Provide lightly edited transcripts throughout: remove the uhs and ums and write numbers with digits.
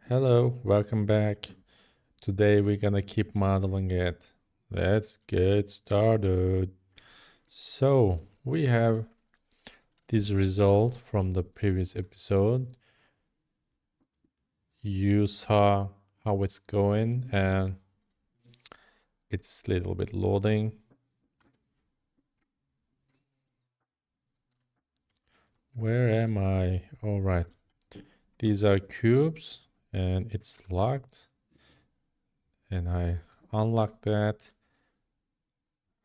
Hello, welcome back. Today we're gonna keep modeling it. Let's get started. So, we have this result from the previous episode. You saw how it's going and it's a little bit loading. Where am I? All right. These are cubes and it's locked. And I unlock that.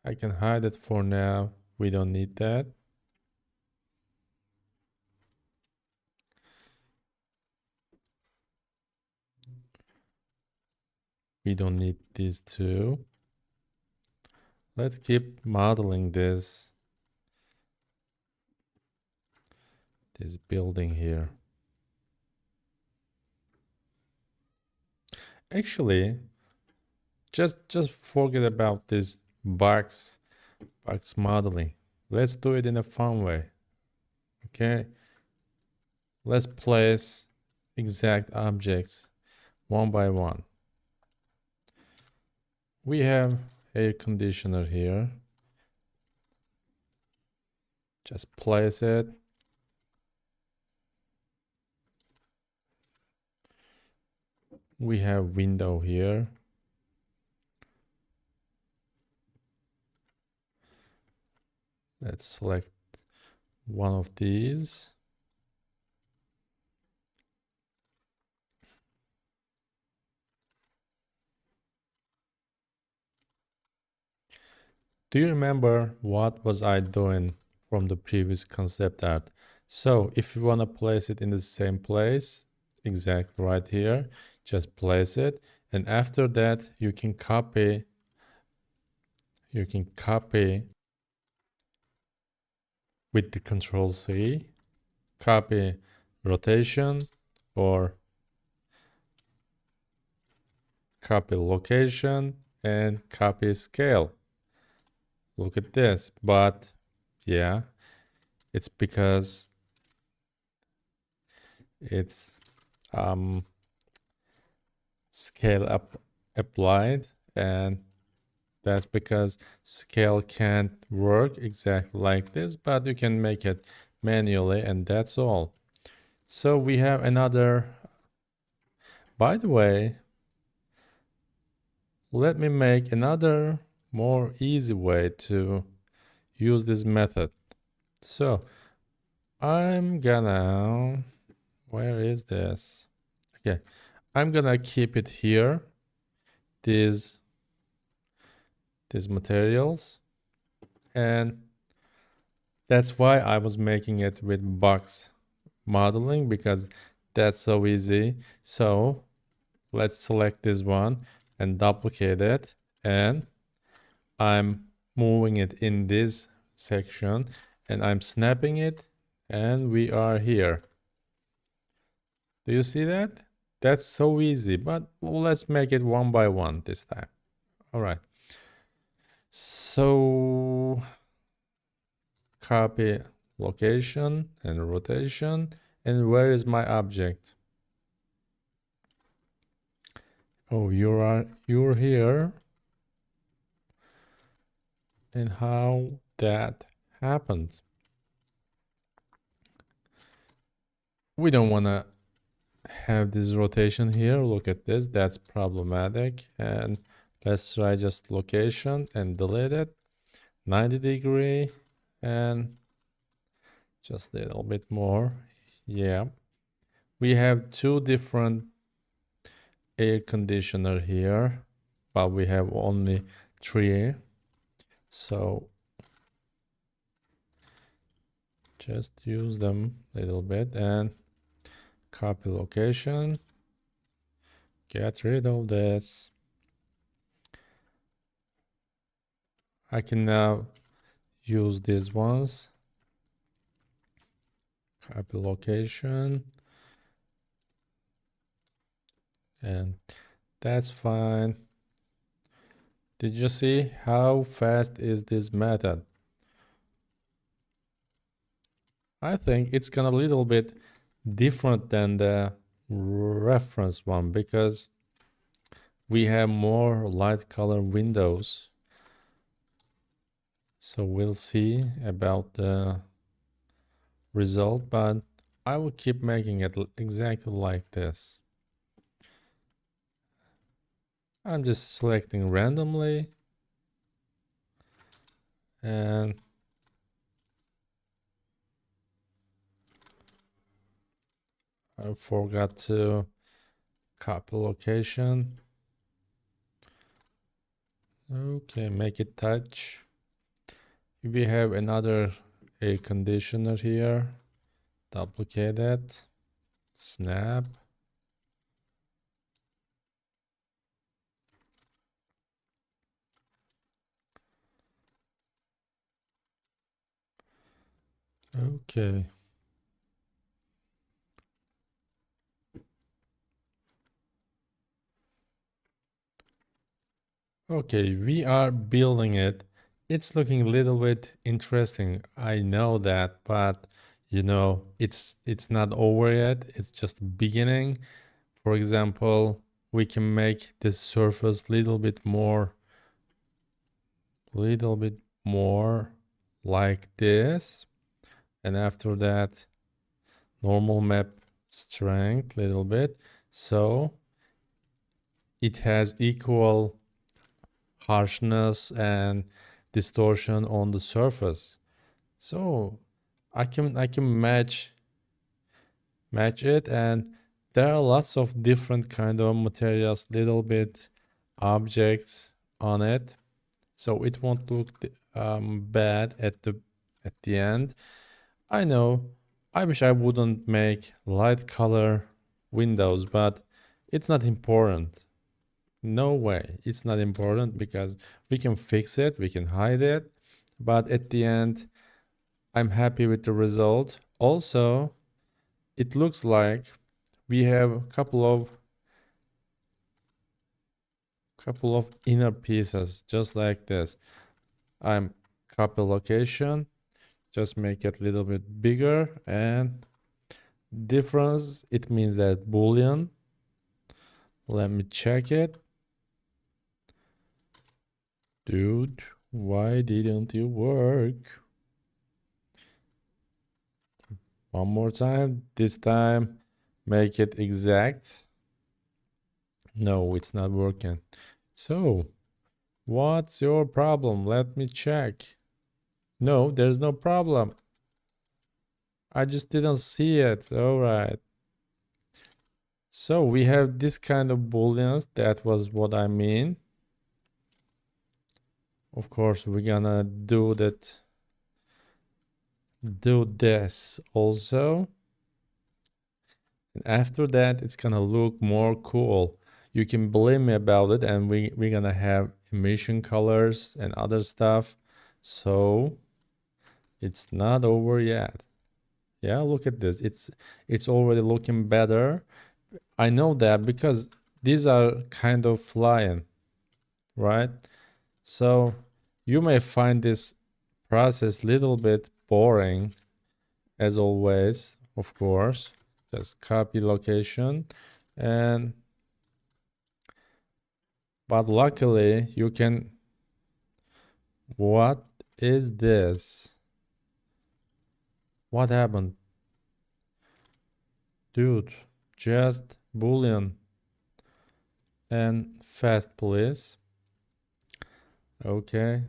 I can hide it for now. We don't need that. We don't need these two. Let's keep modeling this building here. Actually, just forget about this box modeling. Let's do it in a fun way. Okay? Let's place exact objects one by one. We have air conditioner here. Just place it. We have window here. Let's select one of these. Do you remember what was I doing from the previous concept art? So if you want to place it in the same place, exactly right here, just place it. And after that, you can copy with the Control C, copy rotation or copy location and copy scale. Look at this, but yeah, it's because it's scale up applied, and that's because scale can't work exactly like this, but you can make it manually, and that's all. So we have another. By the way, let me make another more easy way to use this method. So I'm gonna, where is this? Okay, I'm gonna keep it here, these materials, and that's why I was making it with box modeling, because that's so easy. So let's select this one and duplicate it, and I'm moving it in this section and I'm snapping it, and we are here. Do you see that? That's so easy, but let's make it one by one this time. All right. So copy location and rotation. And where is my object? Oh, you're here. And how that happened? We don't want to have this rotation here. Look at this. That's problematic. And let's try just location and delete it. 90 degree and just a little bit more. Yeah. We have two different air conditioner here, but we have only three. So just use them a little bit and copy location. Get rid of this. I can now use these ones. Copy location. And that's fine. Did you see how fast is this method? I think it's gonna a little bit different than the reference one because we have more light color windows. So we'll see about the result, but I will keep making it exactly like this. I'm just selecting randomly and I forgot to copy location. Okay, make it touch. We have another air conditioner here. Duplicate it. Snap. Okay. Okay, we are building it. It's looking a little bit interesting. I know that, but it's not over yet. It's just beginning. For example, we can make this surface little bit more like this. And after that, normal map strength little bit. So it has equal harshness and distortion on the surface. So I can match it, and there are lots of different kind of materials, little bit objects on it, so it won't look bad at the end. I know I wish I wouldn't make light color windows, but it's not important. No way, it's not important because we can fix it, we can hide it, but at the end I'm happy with the result. Also, it looks like we have a couple of inner pieces just like this. I'm copy location, just make it a little bit bigger, and difference, it means that boolean. Let me check it. Dude, why didn't you work? One more time, this time make it exact. No, it's not working. So what's your problem? Let me check. No, there's no problem. I just didn't see it. All right. So we have this kind of booleans. That was what I mean. Of course, we're gonna do this also. And after that, it's gonna look more cool. You can blame me about it, and we're gonna have emission colors and other stuff. So it's not over yet. Yeah, look at this. It's already looking better. I know that because these are kind of flying, right? So you may find this process little bit boring, as always, of course. Just copy location, and but luckily you can. What is this? What happened? Dude, just boolean and fast, please. Okay,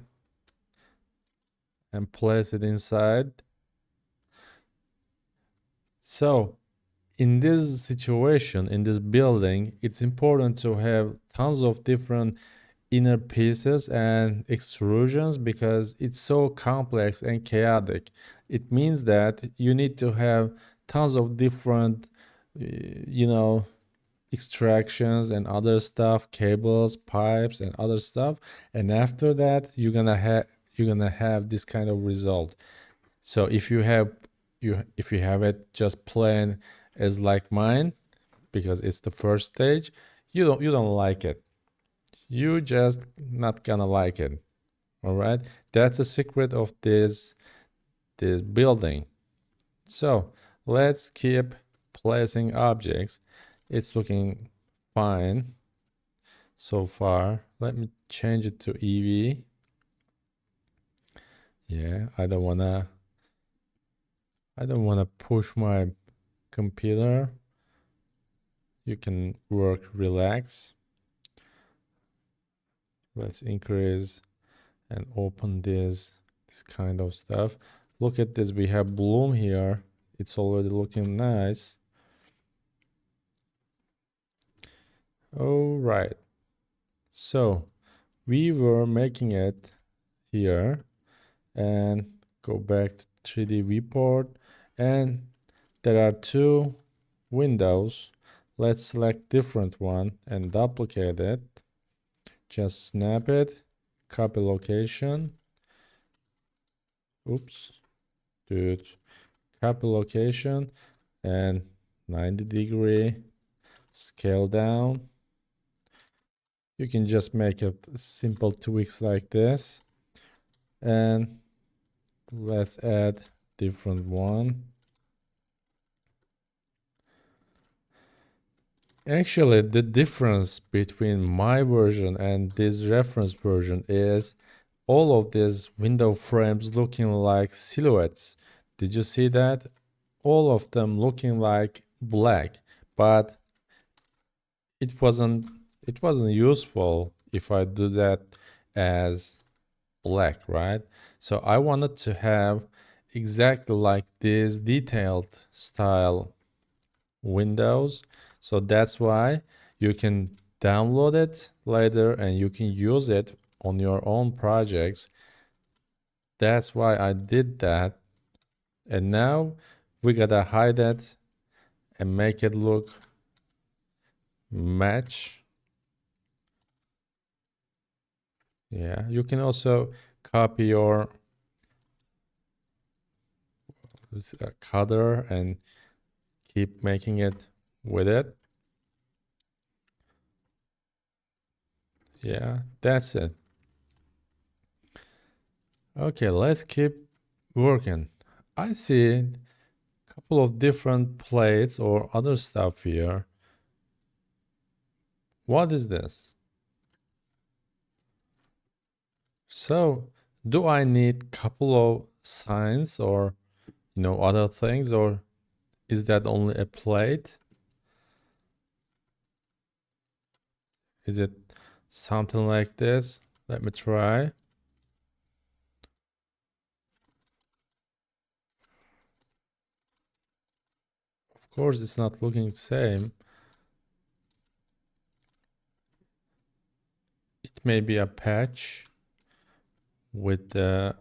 and place it inside. So in this situation, in this building, it's important to have tons of different inner pieces and extrusions because it's so complex and chaotic. It means that you need to have tons of different, you know, extractions and other stuff, cables, pipes, and other stuff. And after that, you're gonna have this kind of result. So if you have it just plain as like mine, because it's the first stage, you don't like it. You just not gonna like it. All right, that's the secret of this building. So let's keep placing objects. It's looking fine so far. Let me change it to EV. Yeah, I don't wanna push my computer. You can work relax. Let's increase and open this kind of stuff. Look at this, we have bloom here. It's already looking nice. All right, so we were making it here, and go back to 3D viewport, and there are two windows. Let's select different one and duplicate it. Just snap it, copy location. Oops, dude. Copy location and 90-degree scale down. You can just make it simple tweaks like this, and let's add different one. Actually, the difference between my version and this reference version is all of these window frames looking like silhouettes. Did you see that? All of them looking like black, but it wasn't useful if I do that as black, right? So I wanted to have exactly like this detailed style windows. So that's why you can download it later and you can use it on your own projects. That's why I did that. And now we gotta hide it and make it look match. Yeah, you can also copy your color and keep making it with it. Yeah, that's it. Okay, let's keep working. I see a couple of different plates or other stuff here. What is this? So, do I need couple of signs or other things, or is that only a plate? Is it something like this? Let me try. Of course, it's not looking the same. It may be a patch with the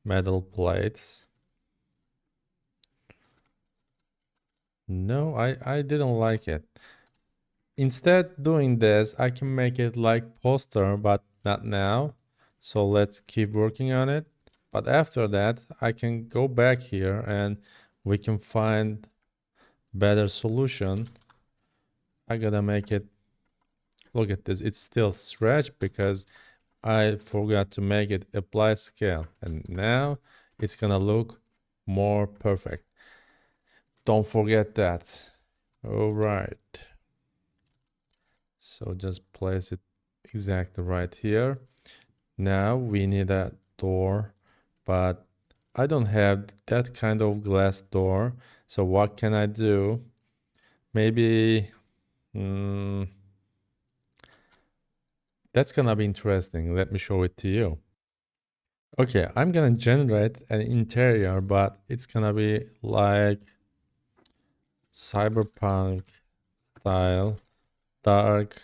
metal plates. No, I didn't like it. Instead doing this, I can make it like poster, but not now. So let's keep working on it. But after that, I can go back here and we can find better solution. I gotta make it, look at this, it's still stretched because I forgot to make it apply scale, and now it's gonna look more perfect. Don't forget that. All right. So just place it exactly right here. Now we need a door, but I don't have that kind of glass door. So what can I do? Maybe that's gonna be interesting. Let me show it to you. Okay, I'm gonna generate an interior, but it's gonna be like cyberpunk style, dark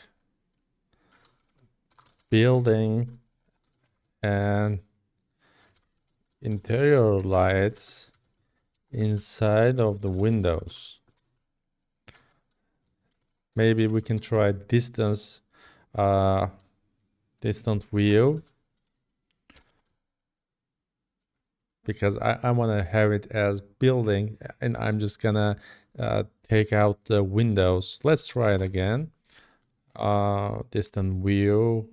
building and interior lights inside of the windows. Maybe we can try distant view, because I want to have it as building, and I'm just gonna take out the windows. Let's try it again. Distant view.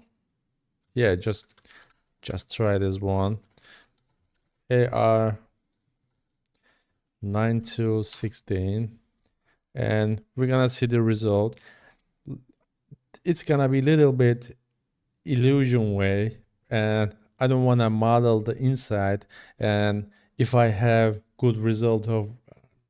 Yeah, just try this one. AR 9 to 16, and we're gonna see the result. It's gonna be a little bit illusion way, and I don't want to model the inside. And if I have good result of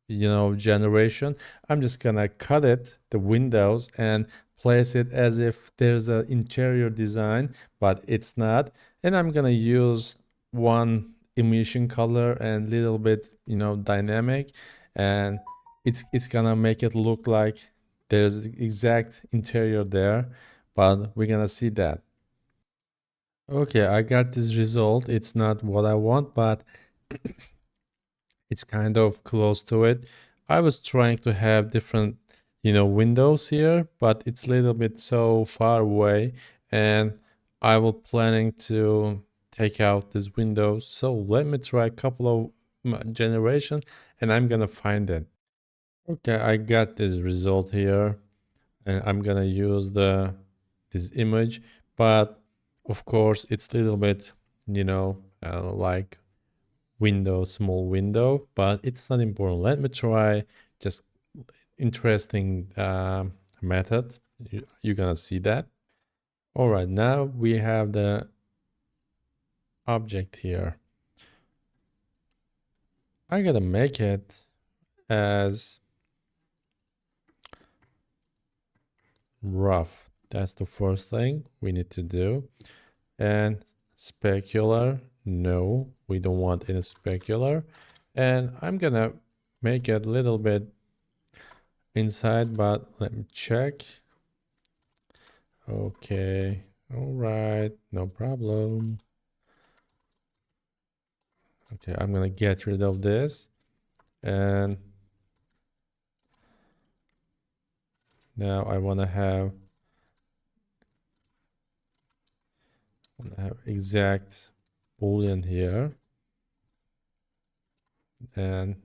generation, I'm just gonna cut it the windows and place it as if there's an interior design, but it's not. And I'm gonna use one emission color and little bit dynamic, and it's gonna make it look like there's the exact interior there, but we're gonna see that. Okay, I got this result. It's not what I want, but it's kind of close to it. I was trying to have different, windows here, but it's a little bit so far away, and I was planning to take out these windows. So let me try a couple of generation, and I'm gonna find it. Okay, I got this result here, and I'm gonna use this image, but of course it's a little bit, like window, small window, but it's not important. Let me try just interesting method. You're gonna see that. All right, now we have the object here. I gotta make it as rough. That's the first thing we need to do. And specular, no, we don't want any specular. And I'm gonna make it a little bit inside, but let me check. Okay, all right, no problem. Okay, I'm gonna get rid of this, and now I wanna have exact boolean here, and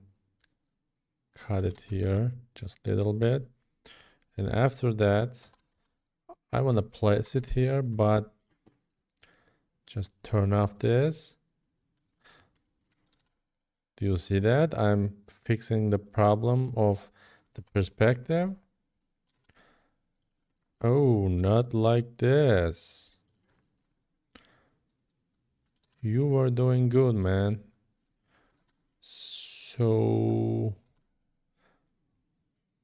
cut it here just a little bit. And after that, I want to place it here, but just turn off this. Do you see that? I'm fixing the problem of the perspective. Oh, not like this. You were doing good, man. So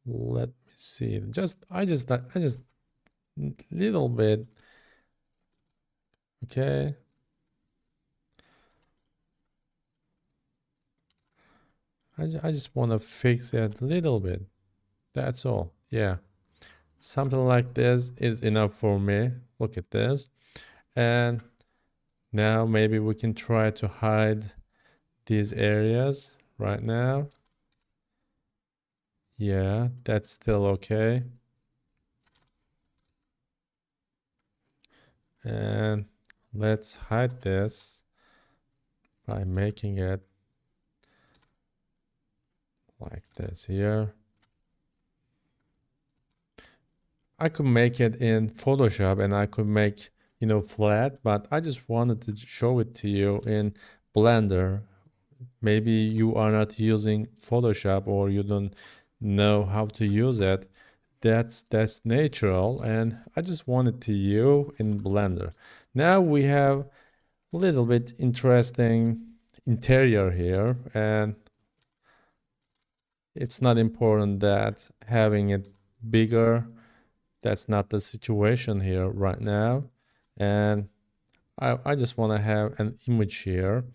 let me see. I just little bit. Okay. I just want to fix it a little bit. That's all. Yeah. Something like this is enough for me. Look at this. And now maybe we can try to hide these areas right now. Yeah, that's still okay. And let's hide this by making it like this here. I could make it in Photoshop and I could make, flat, but I just wanted to show it to you in Blender. Maybe you are not using Photoshop or you don't know how to use it. That's natural, and I just wanted to you in Blender. Now we have a little bit interesting interior here, and it's not important that having it bigger. That's not the situation here right now. And I just want to have an image here.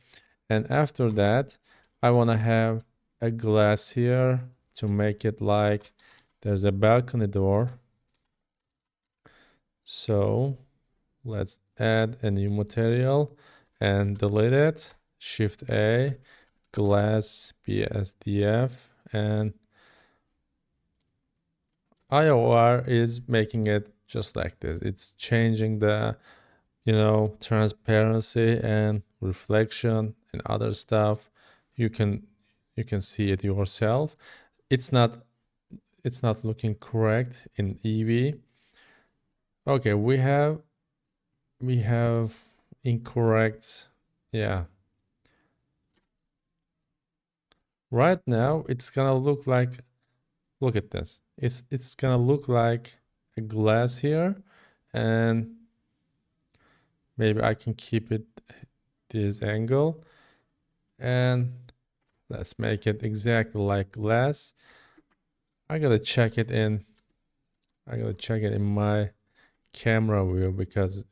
And after that, I want to have a glass here to make it like there's a balcony door. So let's add a new material and delete it. Shift A, glass BSDF, and IOR is making it just like this. It's changing the, transparency and reflection and other stuff. You can see it yourself. It's not looking correct in Eevee. Okay, we have incorrect. Yeah. Right now it's gonna look like Look at this. It's gonna look like a glass here, and maybe I can keep it this angle, and let's make it exactly like glass. I gotta check it in. I gotta check it in my camera view because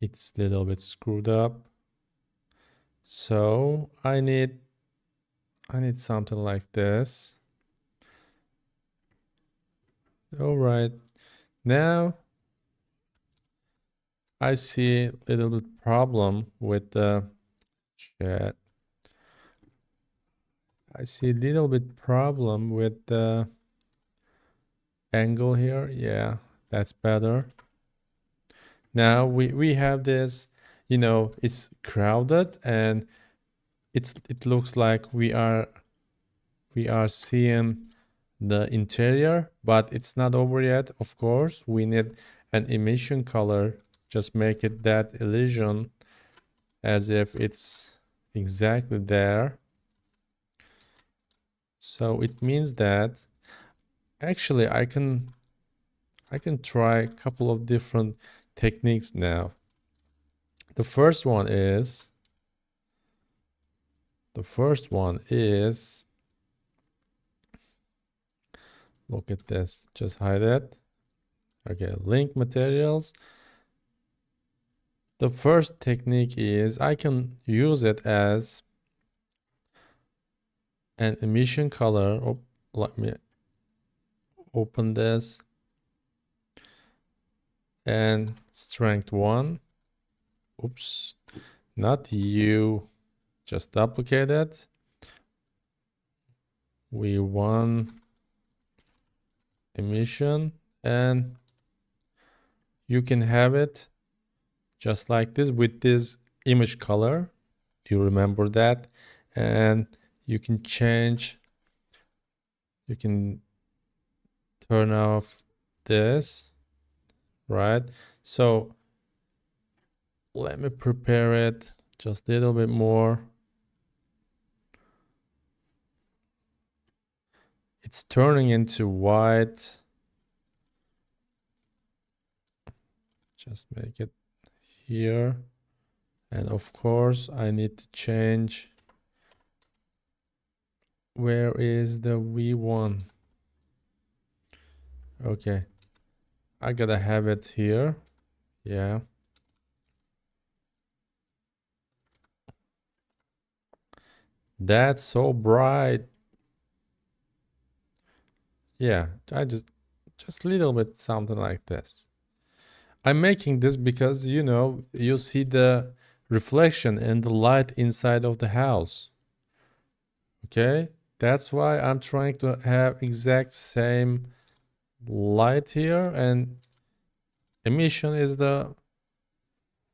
it's a little bit screwed up. So I need something like this. All right. Now I see a little bit problem with the chat. I see a little bit problem with the angle here. Yeah, that's better. Now we have this, it's crowded and it looks like we are seeing the interior, but it's not over yet. Of course, we need an emission color. Just make it that illusion as if it's exactly there. So it means that actually I can try a couple of different techniques now. The first one is look at this. Just hide it. Okay, link materials. The first technique is I can use it as an emission color. Oh, let me open this. And strength 1. Oops, not you. Just duplicate it. We want emission, and you can have it just like this with this image color. Do you remember that? And you can change, you can turn off this, right? So let me prepare it just a little bit more. It's turning into white. Just make it here. And of course, I need to change. Where is the V1? Okay. I gotta have it here. Yeah. That's so bright. Yeah, I just a little bit something like this. I'm making this because you see the reflection and the light inside of the house. Okay? That's why I'm trying to have exact same light here, and emission is the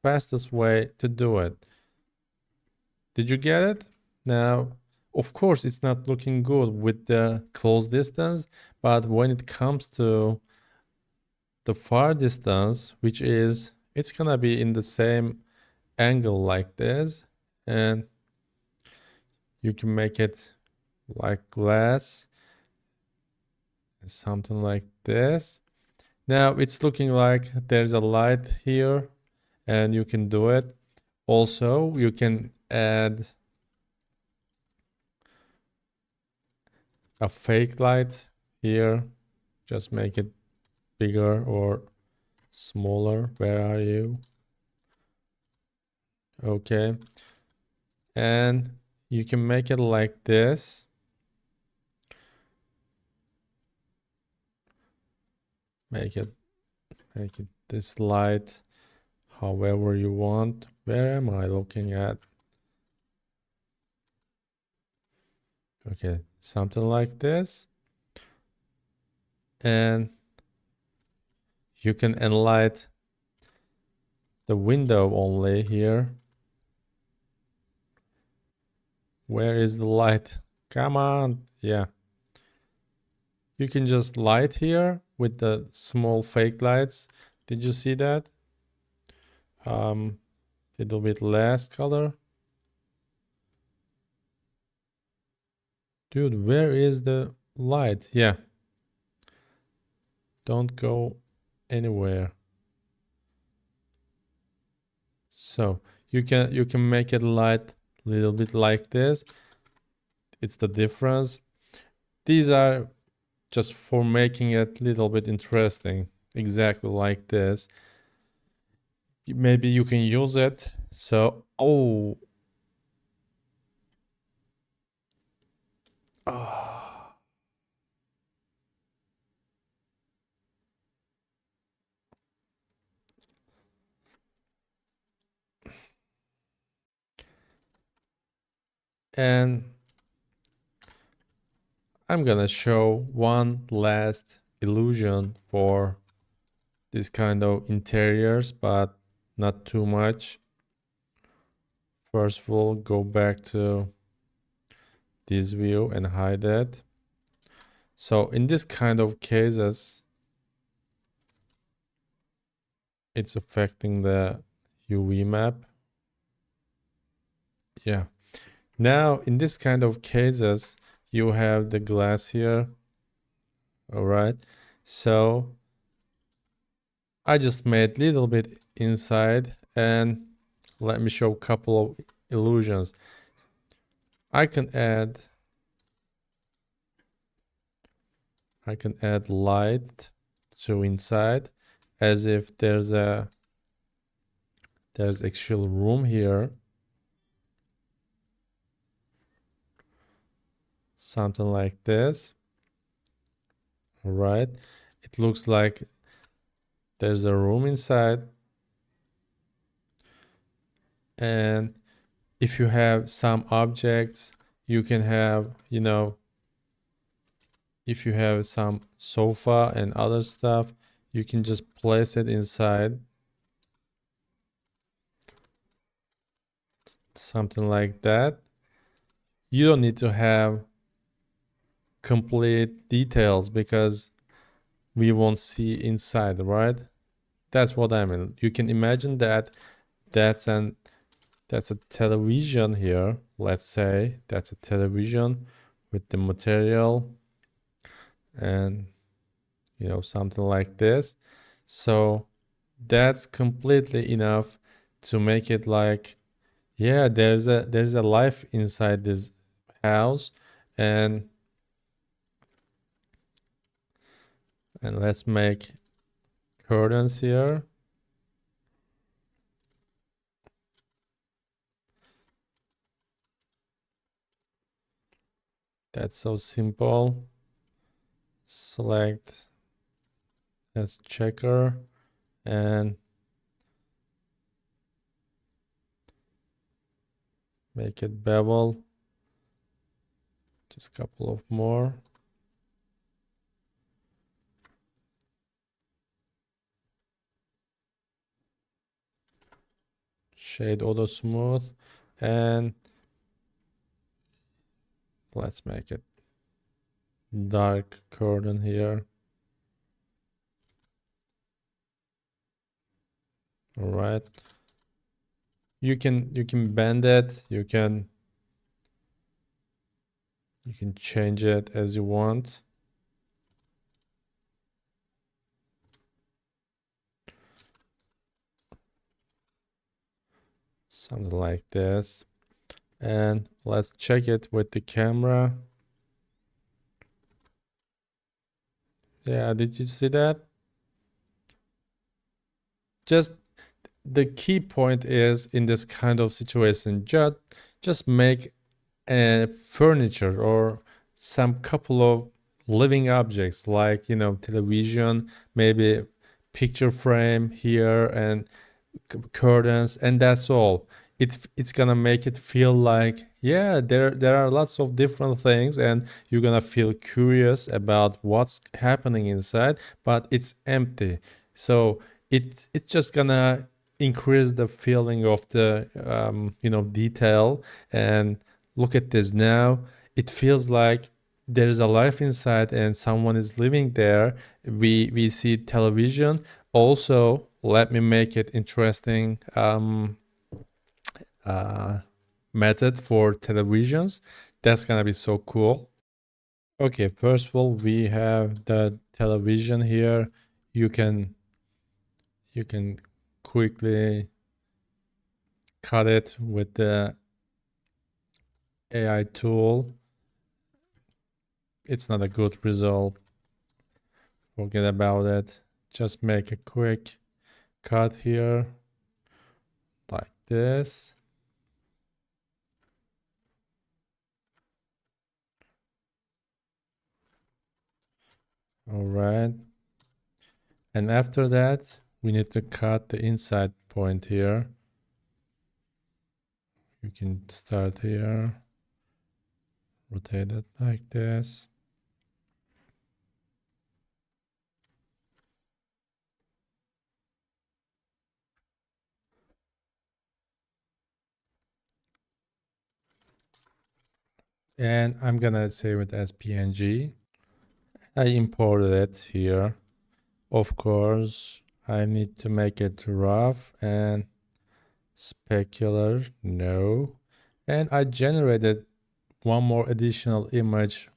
fastest way to do it. Did you get it? Now, of course, it's not looking good with the close distance, but when it comes to the far distance, which is, it's gonna be in the same angle like this, and you can make it like glass, something like this. Now it's looking like there's a light here, and you can do it. Also, you can add a fake light here. Just make it bigger or smaller. Where are you? Okay. And you can make it like this. Make it this light however you want. Where am I looking at? Okay, something like this. And you can enlight the window only here. Where is the light? Come on. Yeah. You can just light here with the small fake lights. Did you see that? Little bit less color. Dude, where is the light. Yeah, don't go anywhere. So you can make it light a little bit like this. It's the difference. These are just for making it a little bit interesting, exactly like this. Maybe you can use it. So, oh, ah. And I'm gonna show one last illusion for this kind of interiors, but not too much. First of all, go back to this view and hide it. So in this kind of cases, it's affecting the UV map. Yeah. Now in this kind of cases, you have the glass here. All right. So I just made little bit inside, and let me show a couple of illusions. I can add light to inside as if there's actual room here. Something like this. All right. It looks like there's a room inside. And if you have some objects, you can have, if you have some sofa and other stuff, you can just place it inside. Something like that. You don't need to have complete details because we won't see inside, right? That's what I mean. You can imagine that that's a television here. Let's say that's a television with the material and something like this. So that's completely enough to make it like, yeah, there's a life inside this house. And let's make curtains here. That's so simple. Select as checker and make it bevel. Just a couple of more. Shade auto smooth, and let's make it dark curtain here. All right. You can bend it. You can change it as you want. Something like this. And let's check it with the camera. Yeah, did you see that? Just the key point is in this kind of situation, just make a furniture or some couple of living objects like television, maybe picture frame here, and curtains, and that's all. It's gonna make it feel like, yeah, there are lots of different things, and you're gonna feel curious about what's happening inside, but it's empty. So it's just gonna increase the feeling of the detail. And look at this now. It feels like there's a life inside and someone is living there. We see television. Also, let me make it interesting uh, method for televisions. That's gonna be so cool. Okay, first of all, we have the television here. You can you can quickly cut it with the AI tool. It's not a good result. Forget about it. Just make a quick cut here like this. All right. And after that, we need to cut the inside point here. You can start here, rotate it like this. And I'm gonna save it as PNG. I imported it here. Of course, I need to make it rough and specular, no. And I generated one more additional image,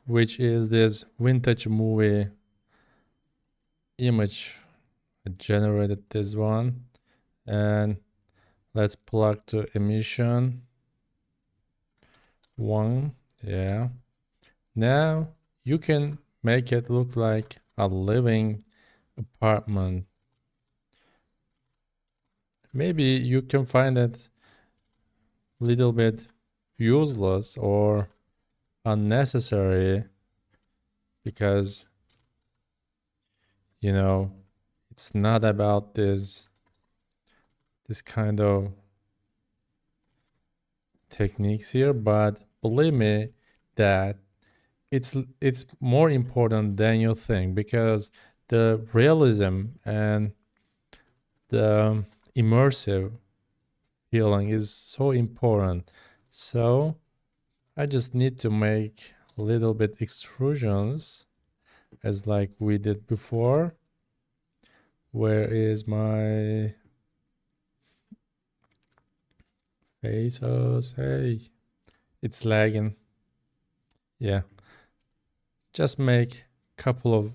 which is this vintage movie image. I generated this one, and let's plug to emission one. Yeah. Now you can make it look like a living apartment. Maybe you can find it a little bit useless or unnecessary because you know it's not about this kind of techniques here, but believe me that it's more important than you think because the realism and the immersive feeling is so important. So I just need to make a little bit extrusions as like we did before. Where is my faces? Hey, it's lagging. Yeah, just make a couple of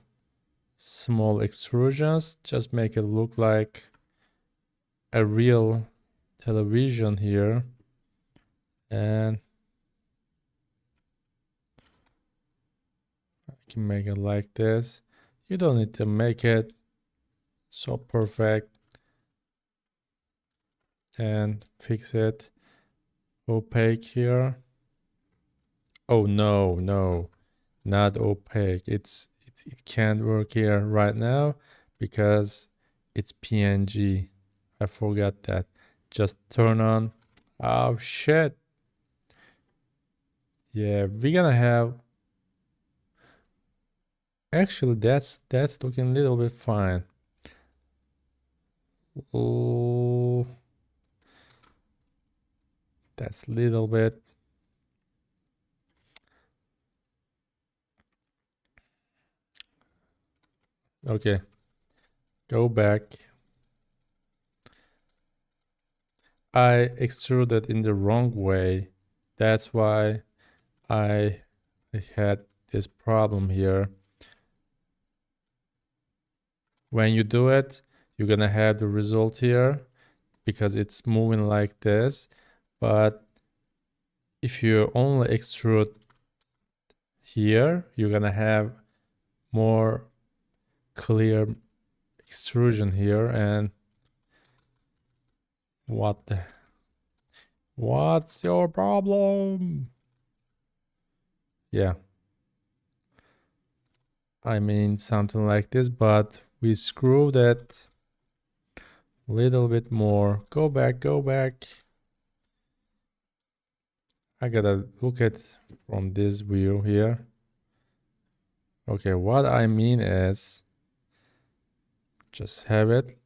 small extrusions. Just make it look like a real television here. And I can make it like this. You don't need to make it so perfect and fix it opaque here. Oh no, no, not opaque. It can't work here right now because it's PNG. I forgot that. Just turn on. Oh shit. Yeah, we're gonna have actually that's looking a little bit fine. Oh, that's a little bit okay. Go back. I extruded in the wrong way. That's why I had this problem here. When you do it, you're gonna have the result here because it's moving like this. But if you only extrude here, you're gonna have more clear extrusion here. And what's your problem? Yeah, I mean something like this, but we screwed it a little bit more. Go back, go back. I gotta look at from this view here. Okay, what I mean is just have it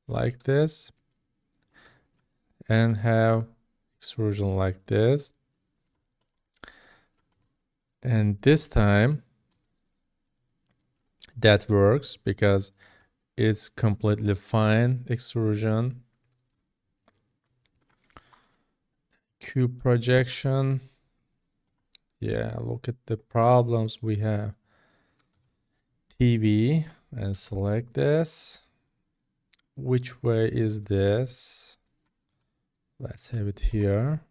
like this and have extrusion like this. And this time that works because it's completely fine extrusion. Cube projection. Yeah, look at the problems we have. TV and select this. Which way is this? Let's have it here.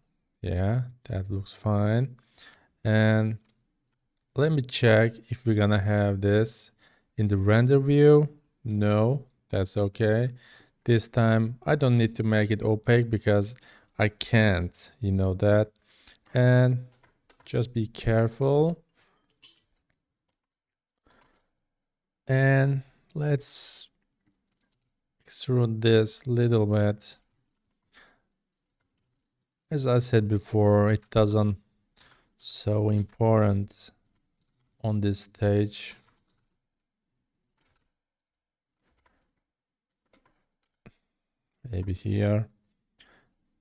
Yeah, that looks fine. And let me check if we're gonna have this in the render view. No, that's okay. This time I don't need to make it opaque because I can't, you know that. And just be careful. And let's extrude this little bit. As I said before, it doesn't so important on this stage. Maybe here.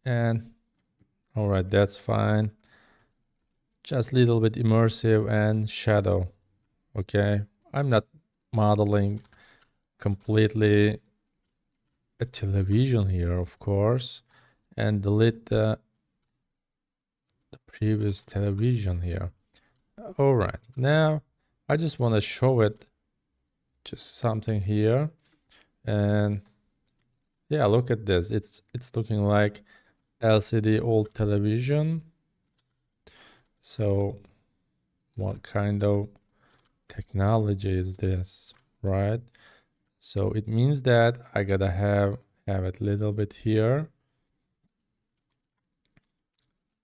And all right, that's fine. Just a little bit immersive and shadow. Okay, I'm not modeling completely a television here, of course, and delete the previous television here. All right, now I just want to show it just something here. And yeah, look at this. It's looking like LCD old television. So what kind of technology is this, right? So it means that I gotta have it a little bit here.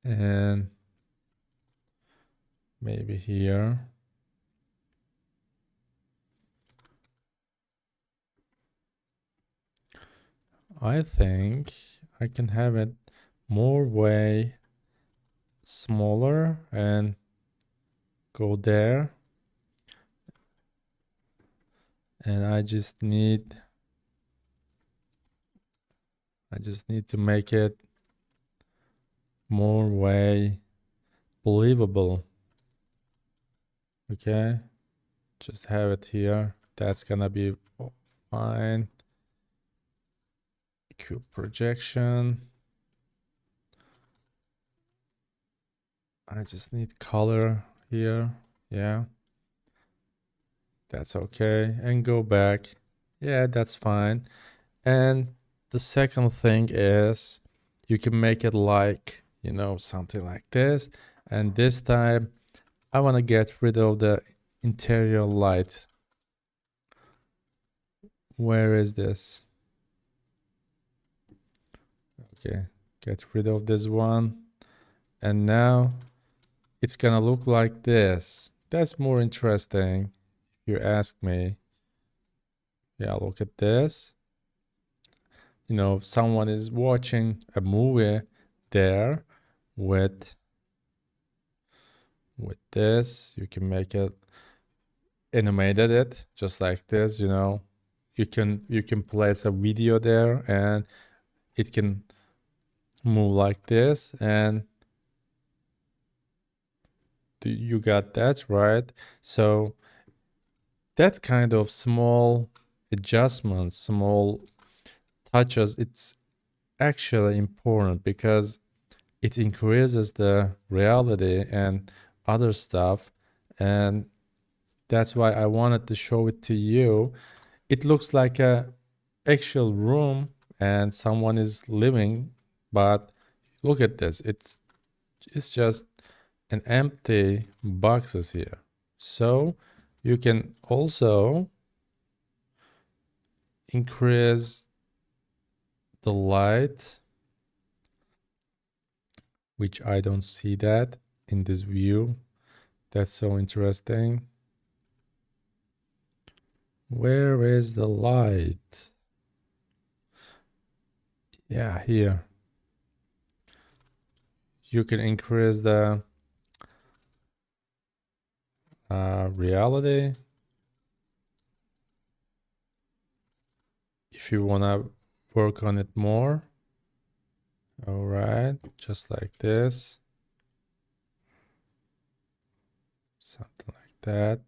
And maybe here. I think I can have it more way smaller and go there. And I just need to make it more way believable. Okay, just have it here. That's gonna be fine. Cube projection. I just need color here. Yeah, that's okay. And go back. Yeah, that's fine. And the second thing is you can make it like, you know, something like this. And this time I want to get rid of the interior light. Where is this? Okay, get rid of this one. And now it's gonna look like this. That's more interesting, if you ask me. Yeah, look at this. You know, someone is watching a movie there with this. You can make it animated it just like this, you know. You can place a video there and it can move like this, and you got that right. So that kind of small adjustments, small touches, it's actually important because it increases the reality and other stuff. And that's why I wanted to show it to you. It looks like a actual room and someone is living, but look at this. It's just an empty boxes here. So you can also increase the light, which I don't see that in this view. That's so interesting. Where is the light? Yeah, here. You can increase the reality if you want to work on it more. All right, just like this. Something like that.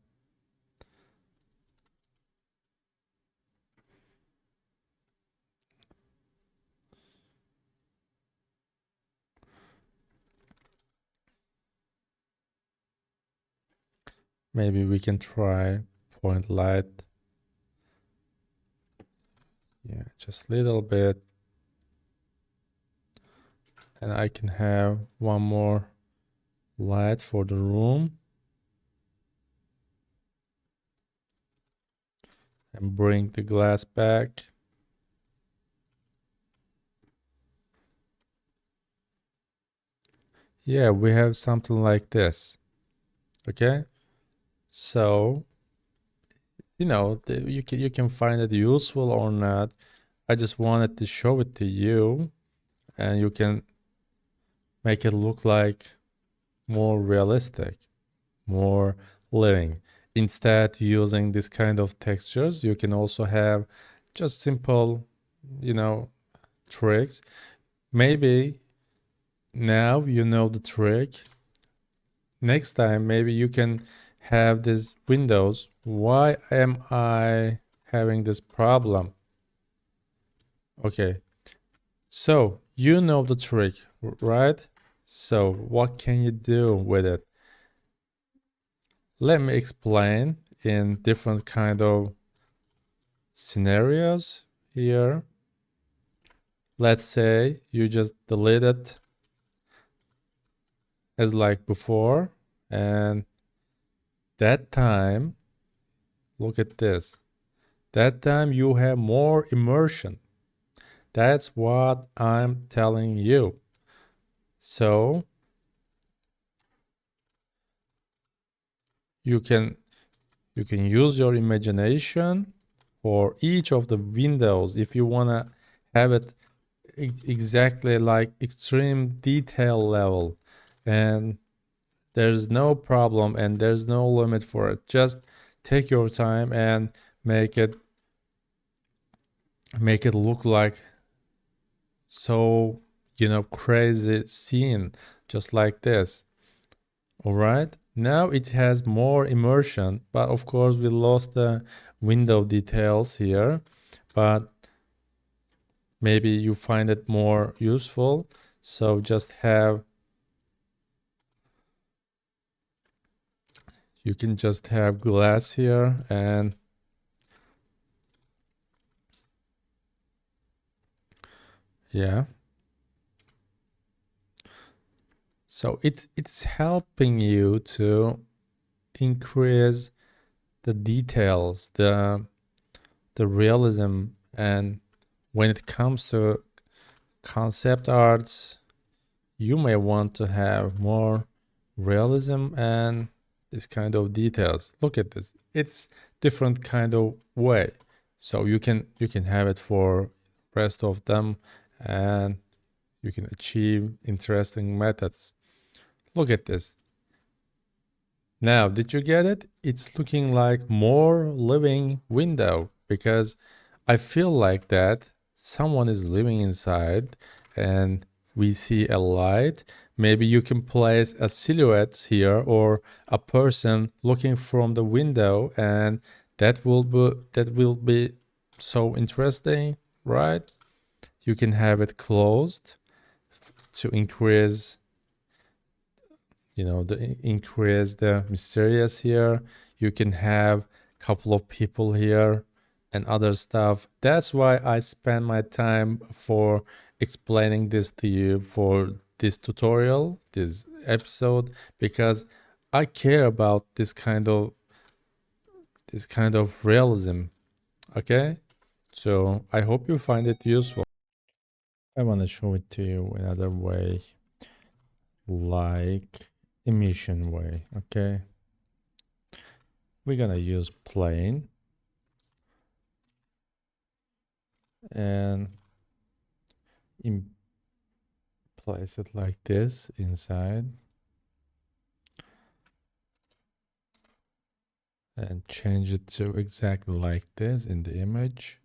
Maybe we can try point light. Yeah, just a little bit. And I can have one more light for the room and bring the glass back. Yeah, we have something like this. Okay, so you can find it useful or not. I just wanted to show it to you, and you can make it look like more realistic, more living. Instead, using this kind of textures, you can also have just simple, you know, tricks. Maybe now you know the trick. Next time, maybe you can have these windows. Why am I having this problem? Okay, so you know the trick, right? So what can you do with it? Let me explain in different kind of scenarios here. Let's say you just delete it as like before, and that time, look at this. That time you have more immersion. That's what I'm telling you. So you can you can use your imagination for each of the windows if you want to have it exactly like extreme detail level, and there's no problem and there's no limit for it. Just take your time and make it look like so crazy scene, just like this. All right, now it has more immersion, but of course we lost the window details here, but maybe you find it more useful. So just have you can just have glass here, and yeah, so it's helping you to increase the details, the realism. And when it comes to concept arts, you may want to have more realism and this kind of details. Look at this. It's different kind of way. So you can have it for rest of them, and you can achieve interesting methods. Look at this. Now, did you get it? It's looking like more living window because I feel like that someone is living inside and we see a light. Maybe you can place a silhouette here or a person looking from the window, and that will be so interesting, right? You can have it closed to increase increase the mysterious here. You can have a couple of people here and other stuff. That's why I spend my time for explaining this to you for this tutorial, this episode, because I care about this kind of realism. Okay, so I hope you find it useful. I want to show it to you another way, like emission way. Okay, we're gonna use plane and in place it like this inside and change it to exactly like this in the image.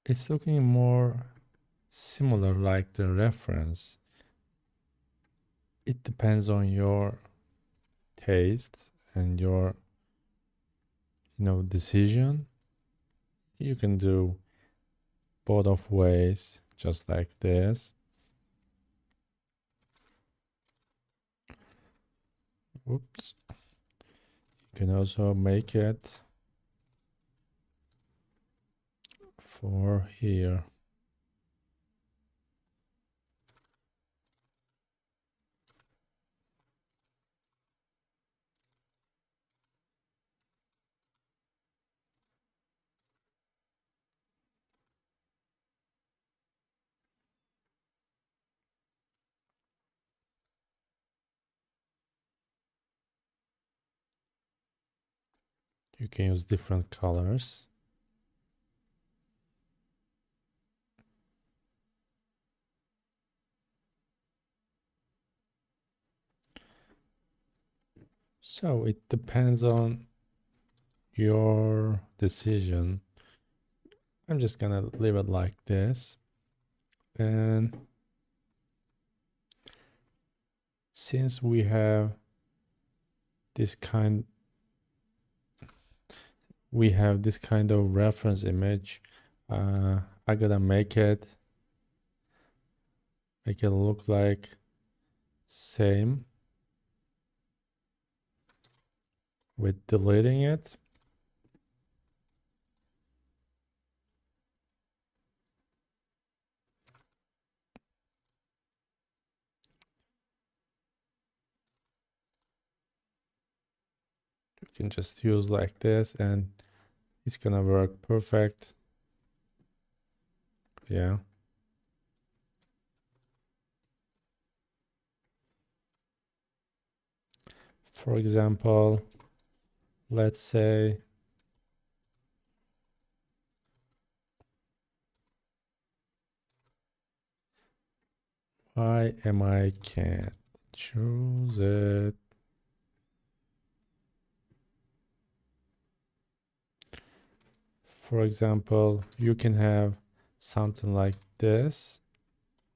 It's looking more similar like the reference. It depends on your taste and your decision. You can do both of ways, just like this. Oops. You can also make it for here. You can use different colors. So it depends on your decision. I'm just gonna leave it like this. And since we have this kind of reference image, I gotta make it look like same with deleting it. You can just use like this and it's gonna work perfect. Yeah. For example, let's say why am I can't choose it? For example, you can have something like this,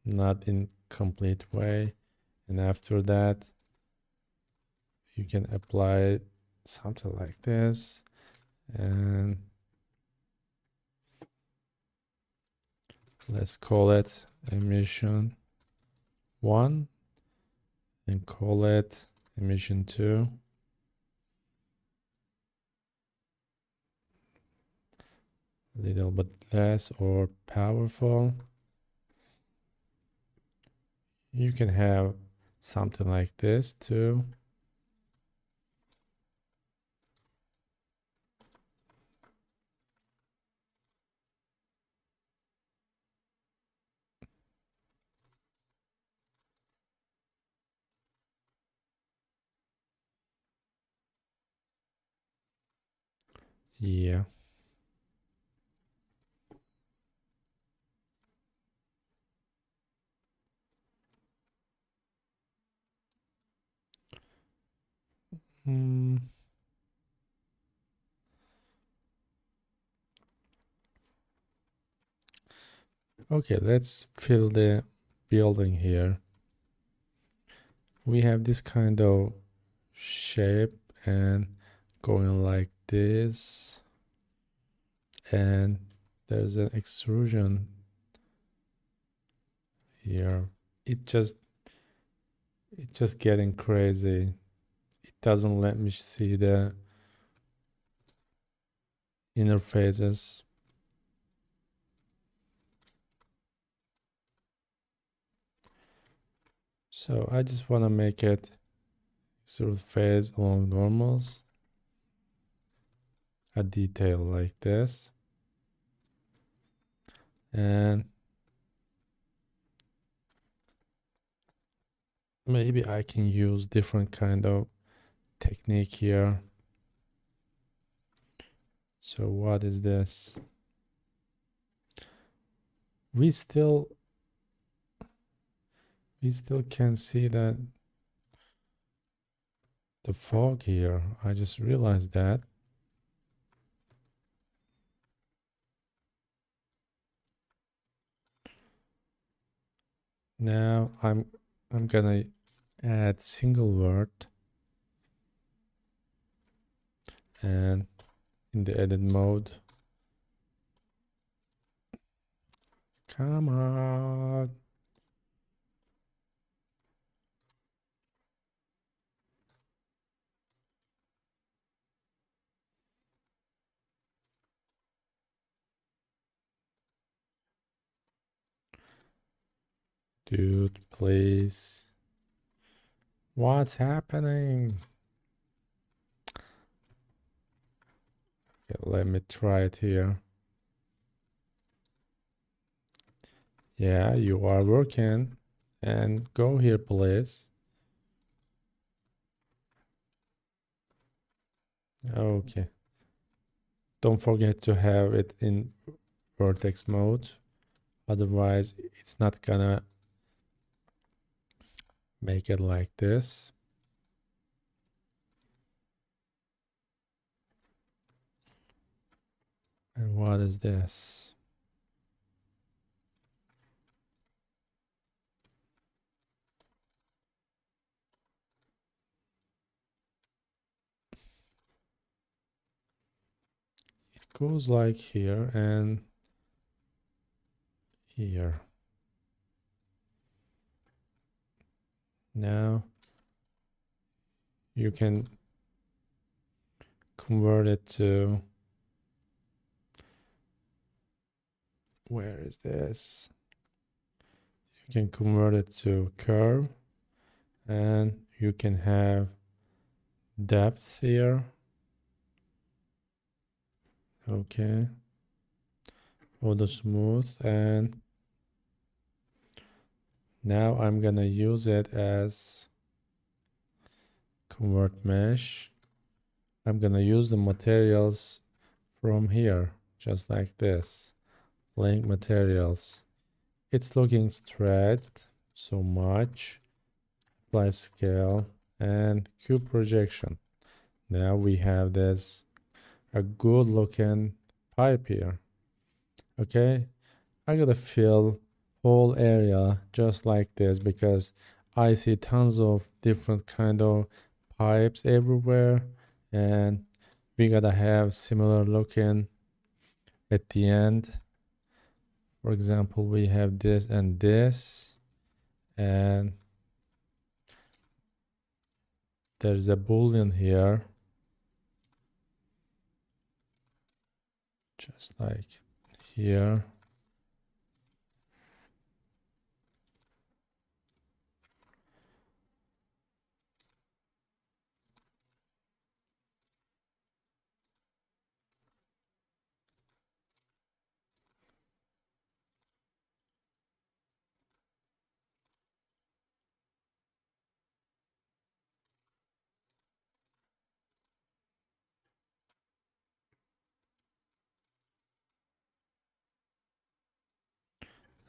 not in complete way, and after that you can apply something like this, and let's call it emission 1 and call it emission 2. A little bit less or powerful. You can have something like this too. Yeah. Hmm. Okay, let's fill the building here. We have this kind of shape and going like this, and there's an extrusion here. It's just getting crazy. It doesn't let me see the interfaces. So I just want to make it sort of phase along normals, a detail like this, and maybe I can use different kind of technique here. So what is this? We still can see that the fog here. I just realized that. Now I'm gonna add single word, and in the edit mode, come on. Dude, please. What's happening? Okay, let me try it here. Yeah, you are working. And go here, please. Okay. Don't forget to have it in vertex mode. Otherwise, it's not gonna make it like this. And what is this? It goes like here and here. Now you can convert it to, where is this? You can convert it to curve, and you can have depth here. Okay. Auto smooth, and now I'm gonna use it as convert mesh. I'm gonna use the materials from here, just like this. Link materials. It's looking stretched so much. Apply scale and cube projection. Now we have this a good looking pipe here. Okay, I gotta fill whole area just like this because I see tons of different kind of pipes everywhere, and we gotta have similar looking at the end. For example, we have this and this, and there's a boolean here, just like here.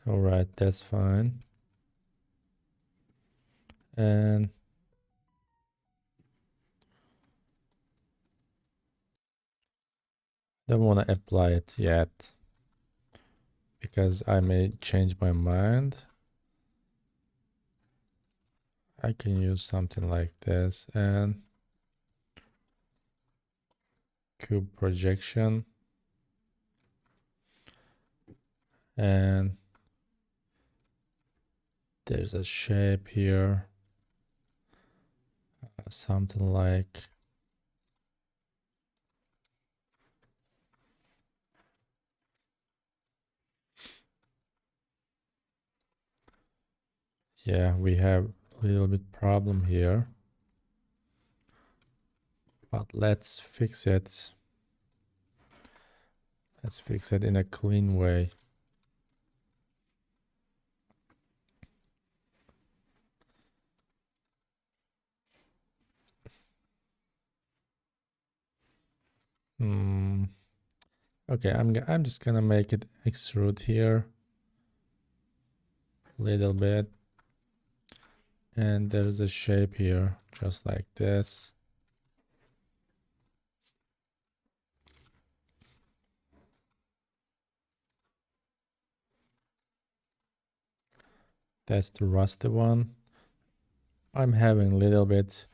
All right, that's fine. And don't want to apply it yet because I may change my mind. I can use something like this and cube projection, and there's a shape here, something like, yeah, we have a little bit problem here, but let's fix it. Let's fix it in a clean way. Okay, I'm just gonna make it extrude here a little bit, and there's a shape here just like this. That's the rusty one. I'm having a little bit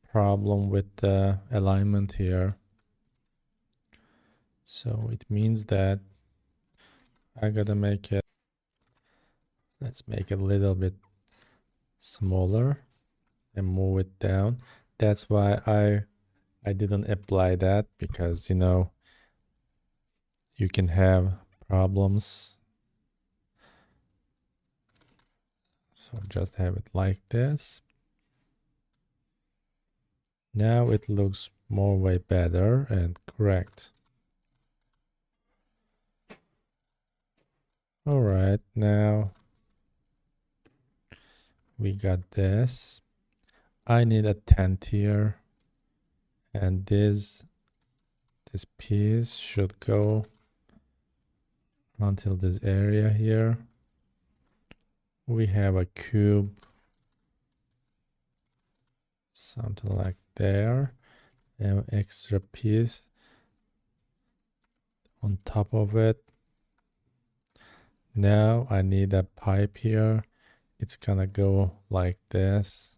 problem with the alignment here. So it means that I gotta make it, let's make it a little bit smaller and move it down. That's why I didn't apply that, because you know you can have problems. So just have it like this. Now it looks more way better and correct. All right, now we got this. I need a tent here, and this piece should go until this area here. We have a cube, something like there, and extra piece on top of it. Now I need a pipe here. It's gonna go like this,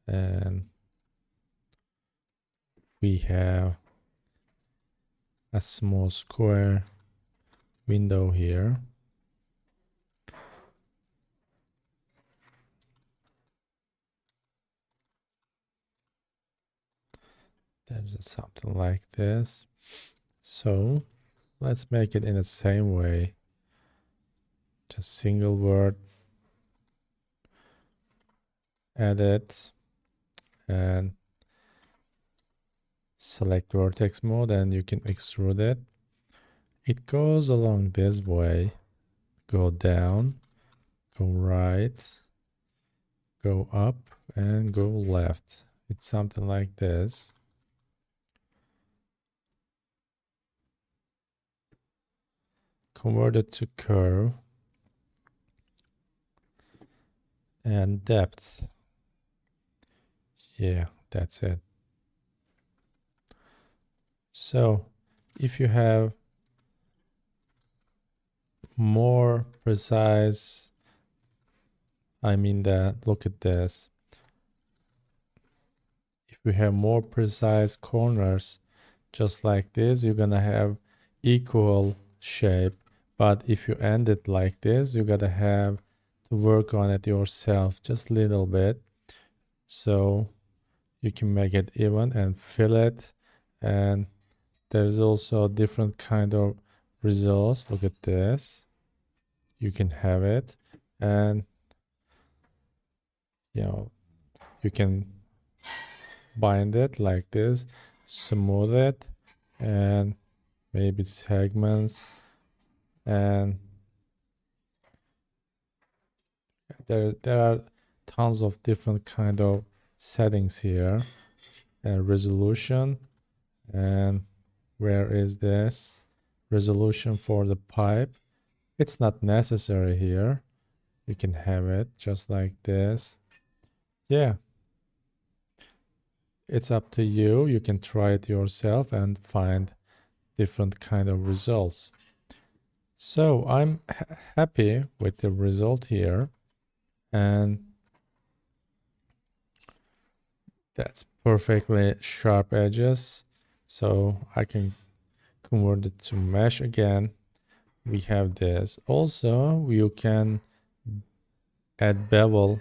and we have a small square window here. There's something like this. So let's make it in the same way. Just single word, edit, and select vertex mode, and you can extrude it. It goes along this way. Go down, go right, go up, and go left. It's something like this. Convert it to curve and depth. Yeah, that's it. So if you have more precise, look at this. If you have more precise corners, just like this, you're gonna have equal shape. But if you end it like this, you gotta have to work on it yourself just a little bit, so you can make it even and fill it. And there's also different kind of results. Look at this. You can have it, and you know, you can bind it like this, smooth it, and maybe segments, and there are tons of different kind of settings here, and resolution. And where is this resolution for the pipe? It's not necessary here. You can have it just like this. Yeah, it's up to you. You can try it yourself and find different kind of results. So I'm happy with the result here, and that's perfectly sharp edges. So I can convert it to mesh again. We have this. Also, you can add bevel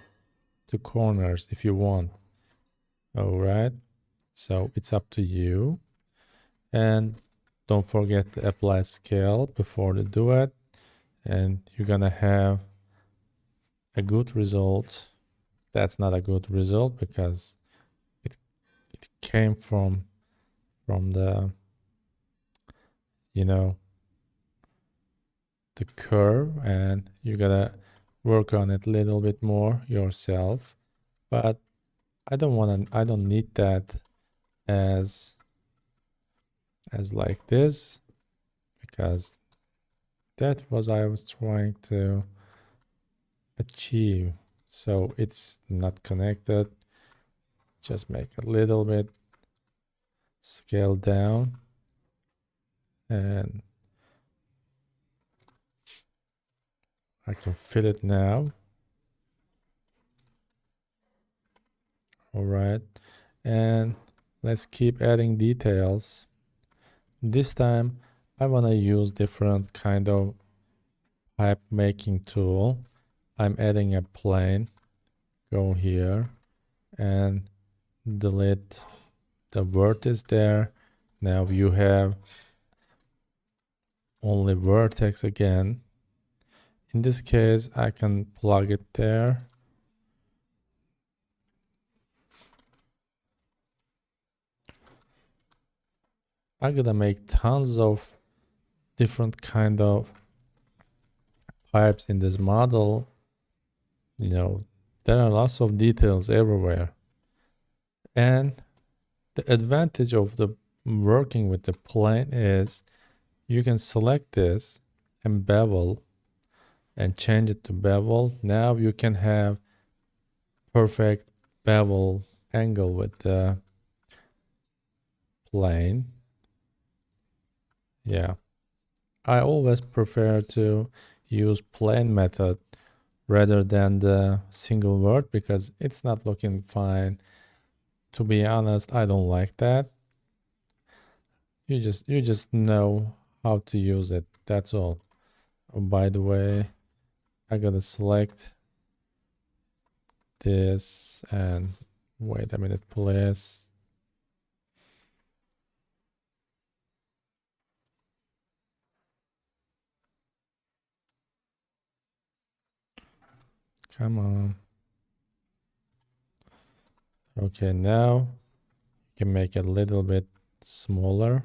to corners if you want. All right, so it's up to you. And don't forget to apply scale before you do it, and you're gonna have a good result. That's not a good result because it came from the, you know, the curve, and you gotta work on it a little bit more yourself. But I don't need that as like this, because that was I was trying to achieve. So it's not connected. Just make a little bit scale down, and I can fill it now. All right, and let's keep adding details. This time I want to use different kind of pipe making tool. I'm adding a plane. Go here and delete the vertex there. Now you have only vertex again. In this case, I can plug it there. I'm gonna make tons of different kind of pipes in this model. You know, there are lots of details everywhere. And the advantage of the working with the plane is you can select this and bevel and change it to bevel. Now you can have perfect bevel angle with the plane. Yeah, I always prefer to use plane method rather than the single word because it's not looking fine. To be honest, I don't like that. You just know how to use it. That's all. Oh, by the way, I gotta select this and wait a minute, please. Come on. Okay, now you can make it a little bit smaller,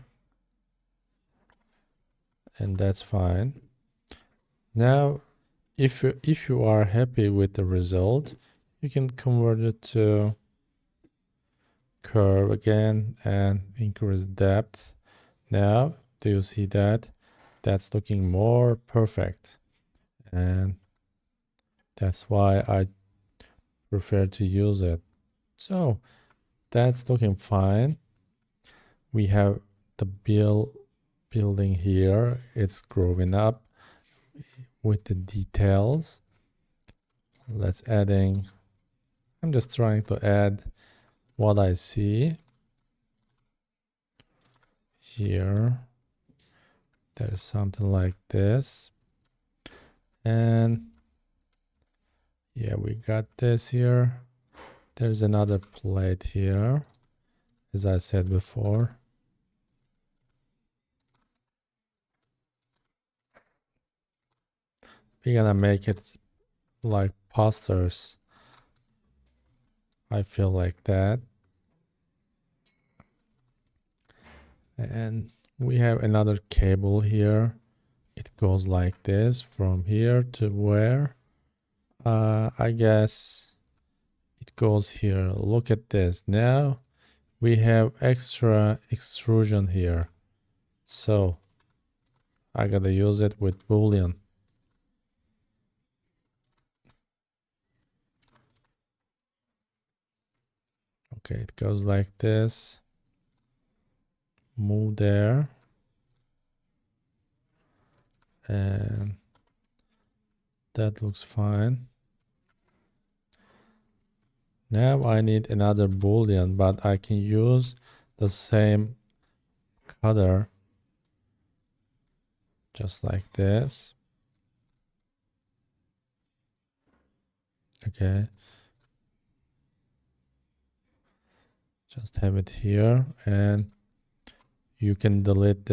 and that's fine. Now, if you are happy with the result, you can convert it to curve again and increase depth. Now, do you see that? That's looking more perfect, and that's why I prefer to use it. So that's looking fine. We have the building here. It's growing up with the details. Let's adding. I'm just trying to add what I see here. There's something like this, and yeah, we got this here. There's another plate here, as I said before. We're gonna make it like posters. I feel like that. And we have another cable here. It goes like this from here to where? I guess it goes here. Look at this. Now we have extra extrusion here. So I gotta use it with Boolean. Okay, it goes like this. Move there. And that looks fine. Now I need another Boolean, but I can use the same cutter just like this. Okay. Just have it here, and you can delete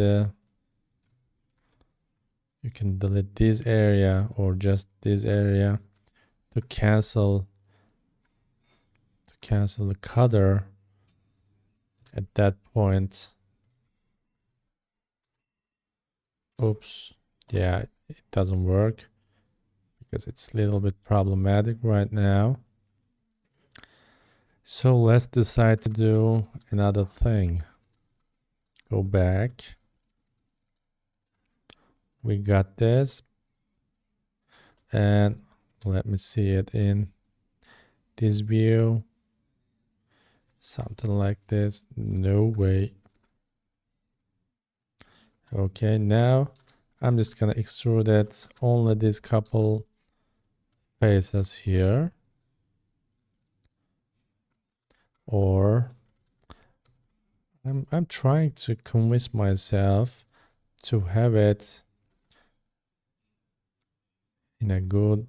this area or just this area to cancel the cutter at that point. Oops. Yeah, it doesn't work because it's a little bit problematic right now. So let's decide to do another thing. Go back. We got this. And let me see it in this view. Something like this. No way. Okay, now I'm just gonna extrude it only this couple spaces here, or I'm trying to convince myself to have it in a good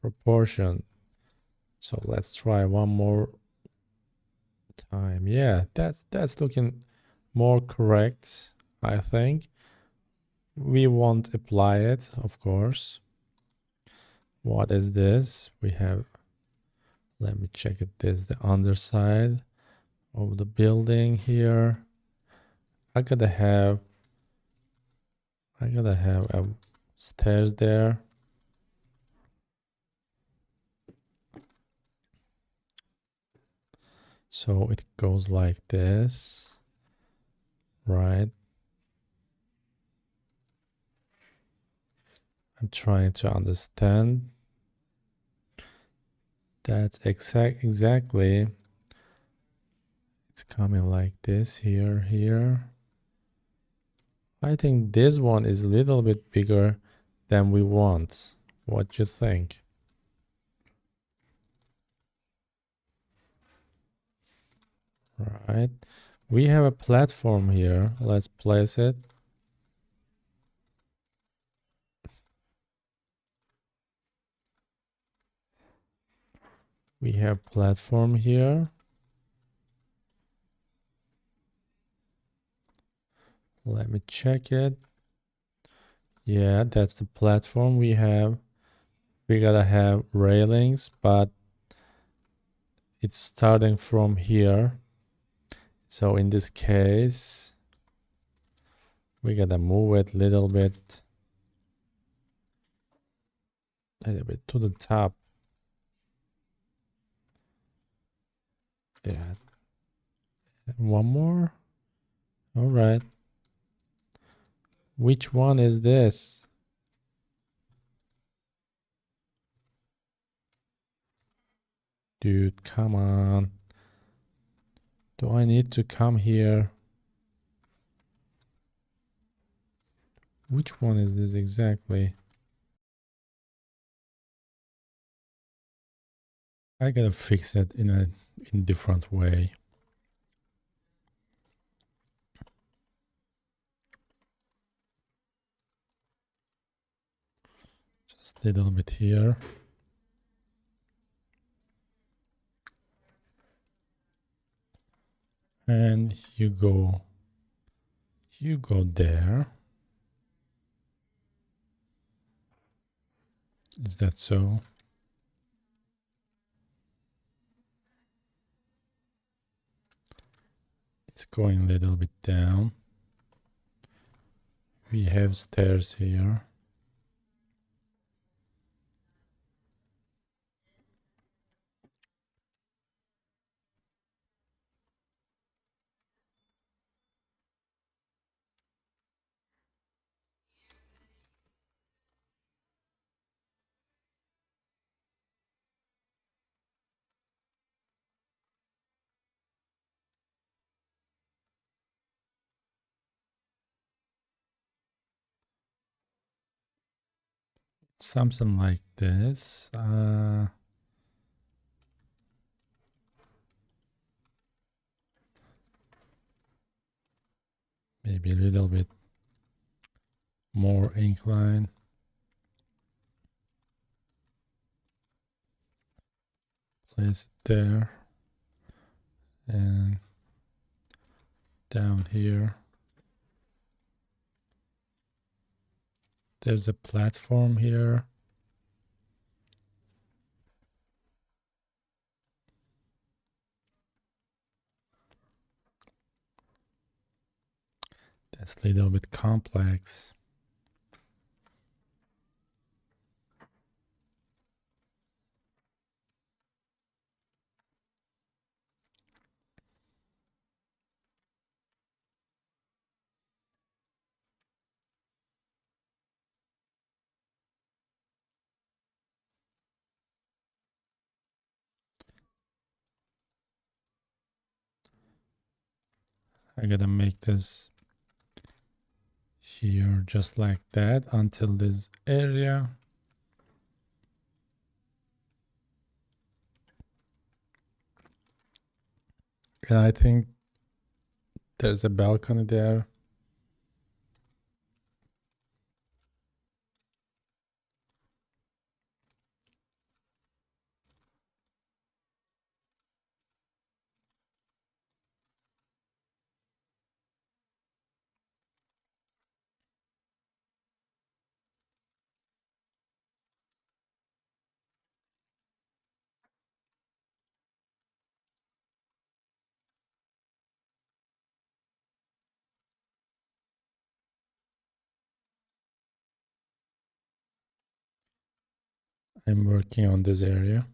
proportion. So let's try one more time. Yeah, that's looking more correct, I think. We won't apply it, of course. What is this? We have, let me check it. This the underside of the building here. I gotta have a stairs there. So it goes like this, right? I'm trying to understand. That's exactly. It's coming like this here. I think this one is a little bit bigger than we want. What do you think? Right. We have a platform here. Let's place it. We have platform here. Let me check it. Yeah, that's the platform we have. We gotta have railings, but it's starting from here. So in this case, we gotta move it a little bit to the top. Yeah. One more. All right. Which one is this? Dude, come on. Do I need to come here? Which one is this exactly? I gotta fix it in a different way. Just a little bit here. And you go there. Is that so? It's going a little bit down. We have stairs here. Something like this. Maybe a little bit more incline. Place it there. And down here. There's a platform here. That's a little bit complex. I gotta make this here just like that until this area. And I think there's a balcony there. I'm working on this area.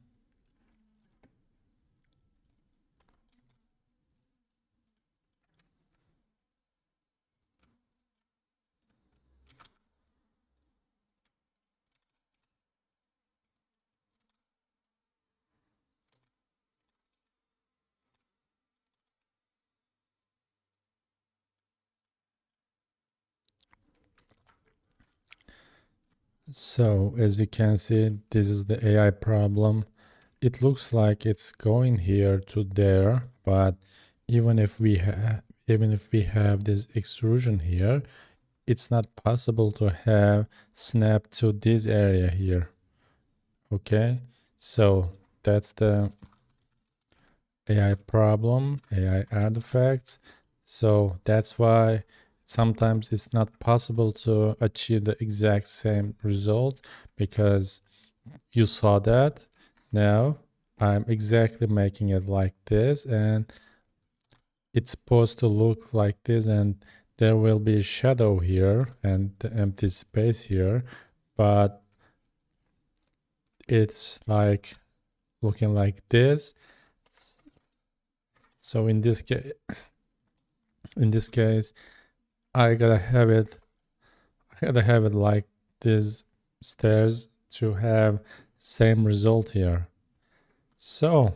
So as you can see, this is the AI problem. It looks like it's going here to there, but even if we have this extrusion here, it's not possible to have snap to this area here. Okay, so that's the AI problem, AI artifacts. So that's why sometimes it's not possible to achieve the exact same result, because you saw that. Now I'm exactly making it like this, and it's supposed to look like this, and there will be a shadow here and the empty space here, but it's like looking like this. So in this case I gotta have it like these stairs to have same result here. So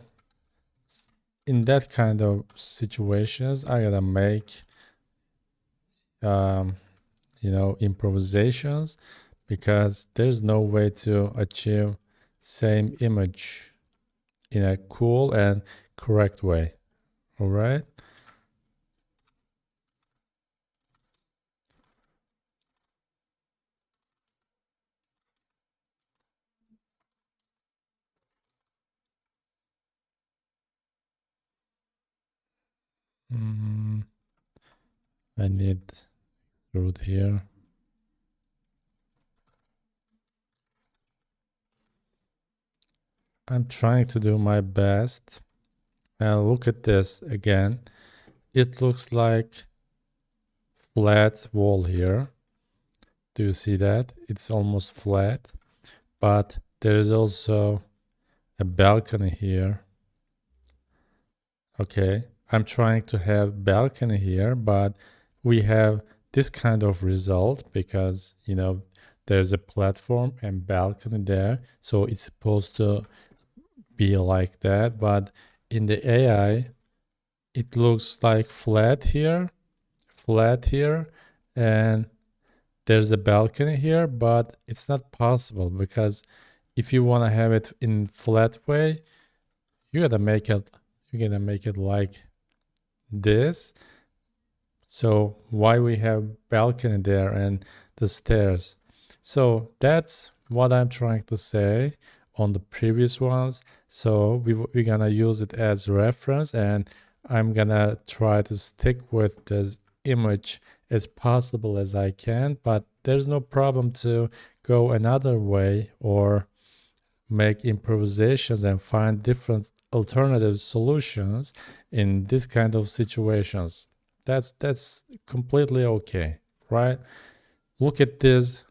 in that kind of situations, I gotta make um, improvisations, because there's no way to achieve same image in a cool and correct way. All right. Mm, I need root here. I'm trying to do my best. And look at this again. It looks like flat wall here. Do you see that? It's almost flat, but there is also a balcony here. Okay, I'm trying to have balcony here, but we have this kind of result because there's a platform and balcony there, so it's supposed to be like that. But in the AI, it looks like flat here, and there's a balcony here, but it's not possible, because if you want to have it in flat way, you gotta make it like this. So why we have balcony there and the stairs? So that's what I'm trying to say on the previous ones. So we're gonna use it as reference, and I'm gonna try to stick with this image as possible as I can, but there's no problem to go another way or make improvisations and find different alternative solutions in this kind of situations. That's completely okay, right? Look at this.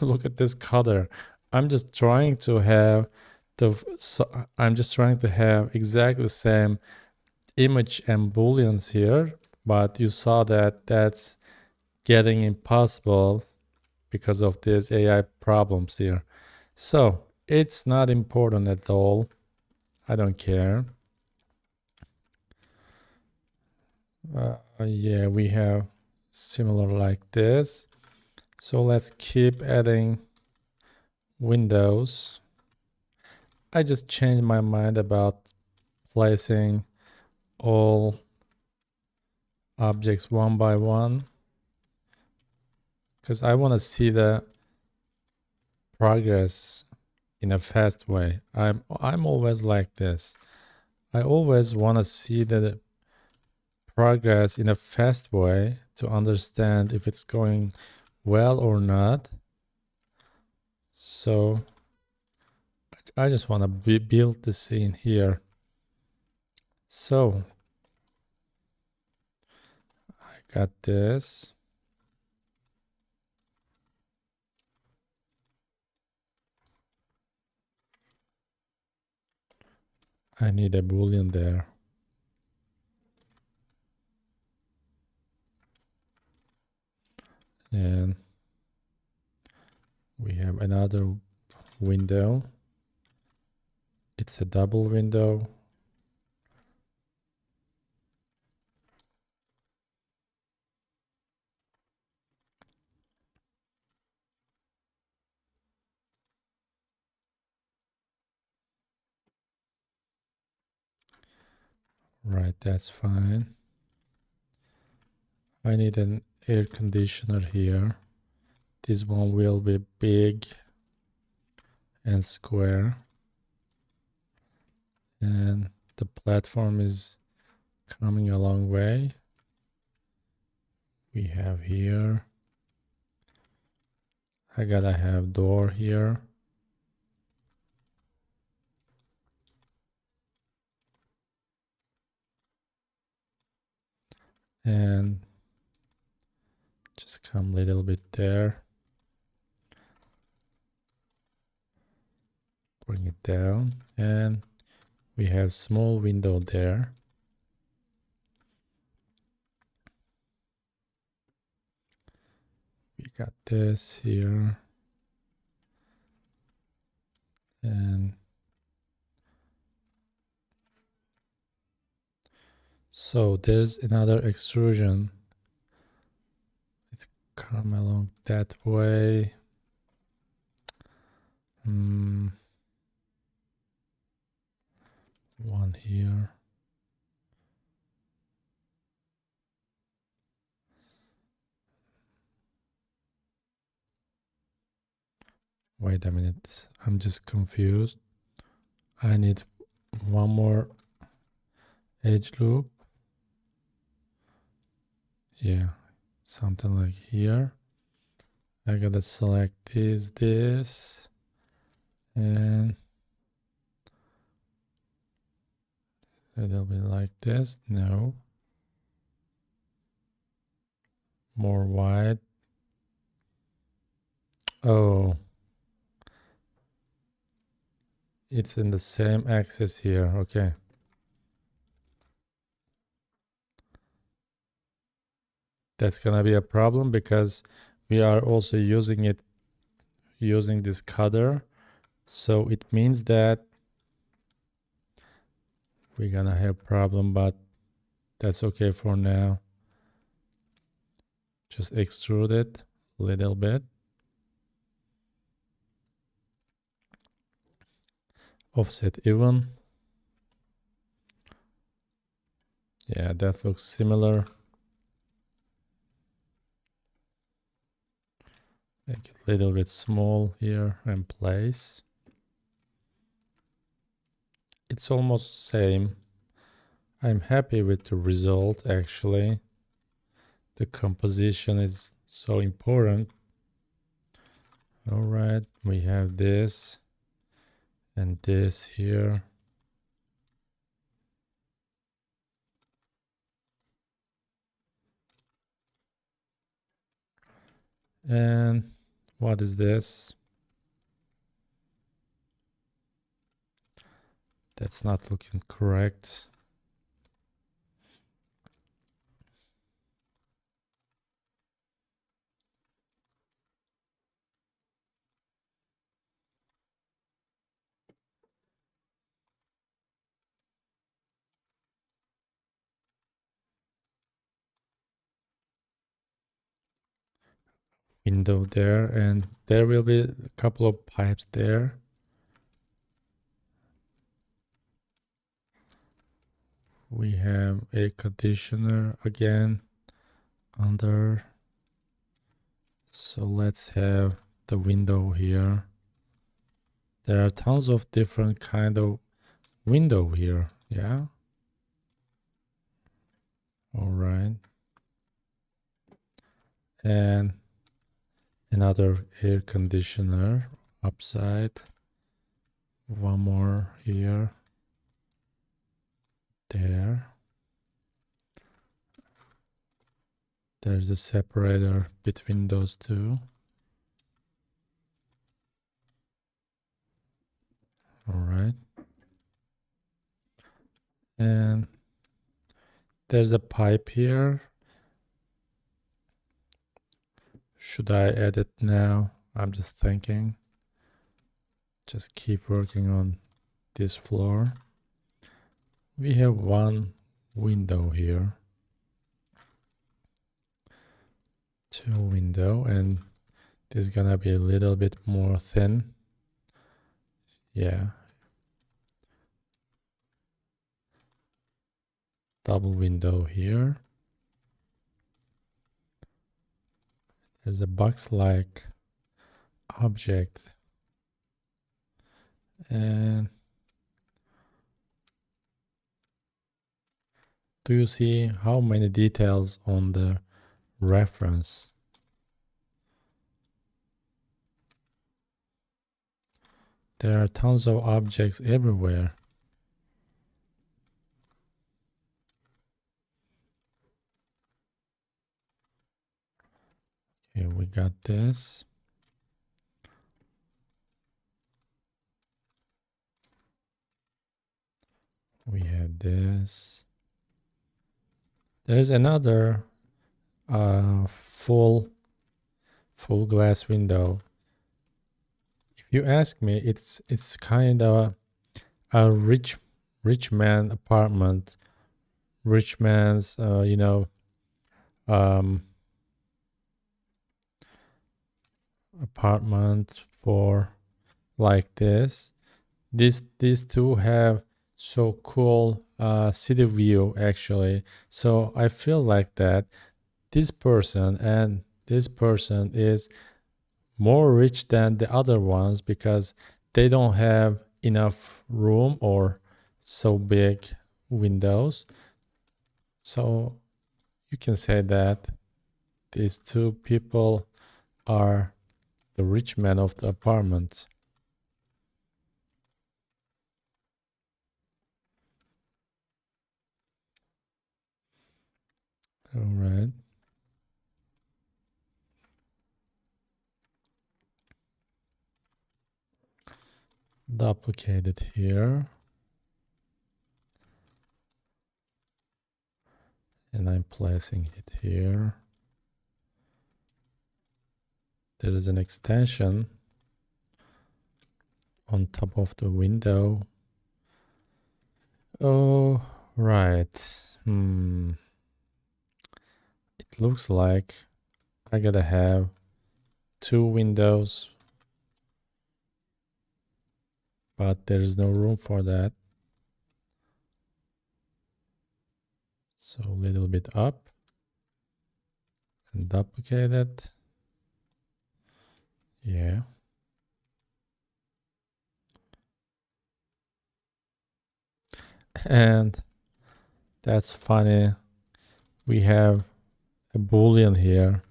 Look at this color. I'm just trying to have I'm just trying to have exactly the same image and booleans here, but you saw that that's getting impossible because of these AI problems here. So it's not important at all. I don't care. Yeah, we have similar like this. So let's keep adding windows. I just changed my mind about placing all objects one by one because I want to see the progress in a fast way. I'm always like this. I always want to see the progress in a fast way to understand if it's going well or not. So I just want to build the scene here. So I got this. I need a boolean there. And we have another window. It's a double window. Right, that's fine. I need an air conditioner here. This one will be big and square. And the platform is coming a long way. We have here. I gotta have door here. And just come a little bit there. Bring it down. And we have small window there. We got this here. And so there's another extrusion. It's come along that way. One here. Wait a minute, I'm just confused. I need one more edge loop. Yeah, something like here. I gotta select this, and a little bit like this. No. More wide. Oh. It's in the same axis here. Okay. That's gonna be a problem because we are also using this cutter. So it means that we're gonna have problem, but that's okay for now. Just extrude it a little bit. Offset even. Yeah, that looks similar. Make it a little bit small here and place. It's almost same. I'm happy with the result actually. The composition is so important. All right, we have this and this here. And what is this? That's not looking correct. Window there, and there will be a couple of pipes there. We have a conditioner again. under. So let's have the window here. There are tons of different kind of window here. Yeah. All right. And another air conditioner upside. One more here. There. There's a separator between those two. All right. And there's a pipe here. Should I add it now? I'm just thinking. Just keep working on this floor. We have one window here. Two window, and this is gonna be a little bit more thin. Yeah. Double window here. There's a box-like object. And do you see how many details on the reference? There are tons of objects everywhere. Okay, we got this. We have this. There's another full glass window. If you ask me, it's kind of a rich man apartment, rich man's apartment for like this. These two have so cool city view actually. So I feel like that this person and this person is more rich than the other ones because they don't have enough room or so big windows. So you can say that these two people are the rich man of the apartment. All right. Duplicate it here. And I'm placing it here. There is an extension on top of the window. Oh, right. It looks like I gotta have two windows, but there's no room for that. So a little bit up and duplicate it. Yeah. And that's funny. We have a boolean here.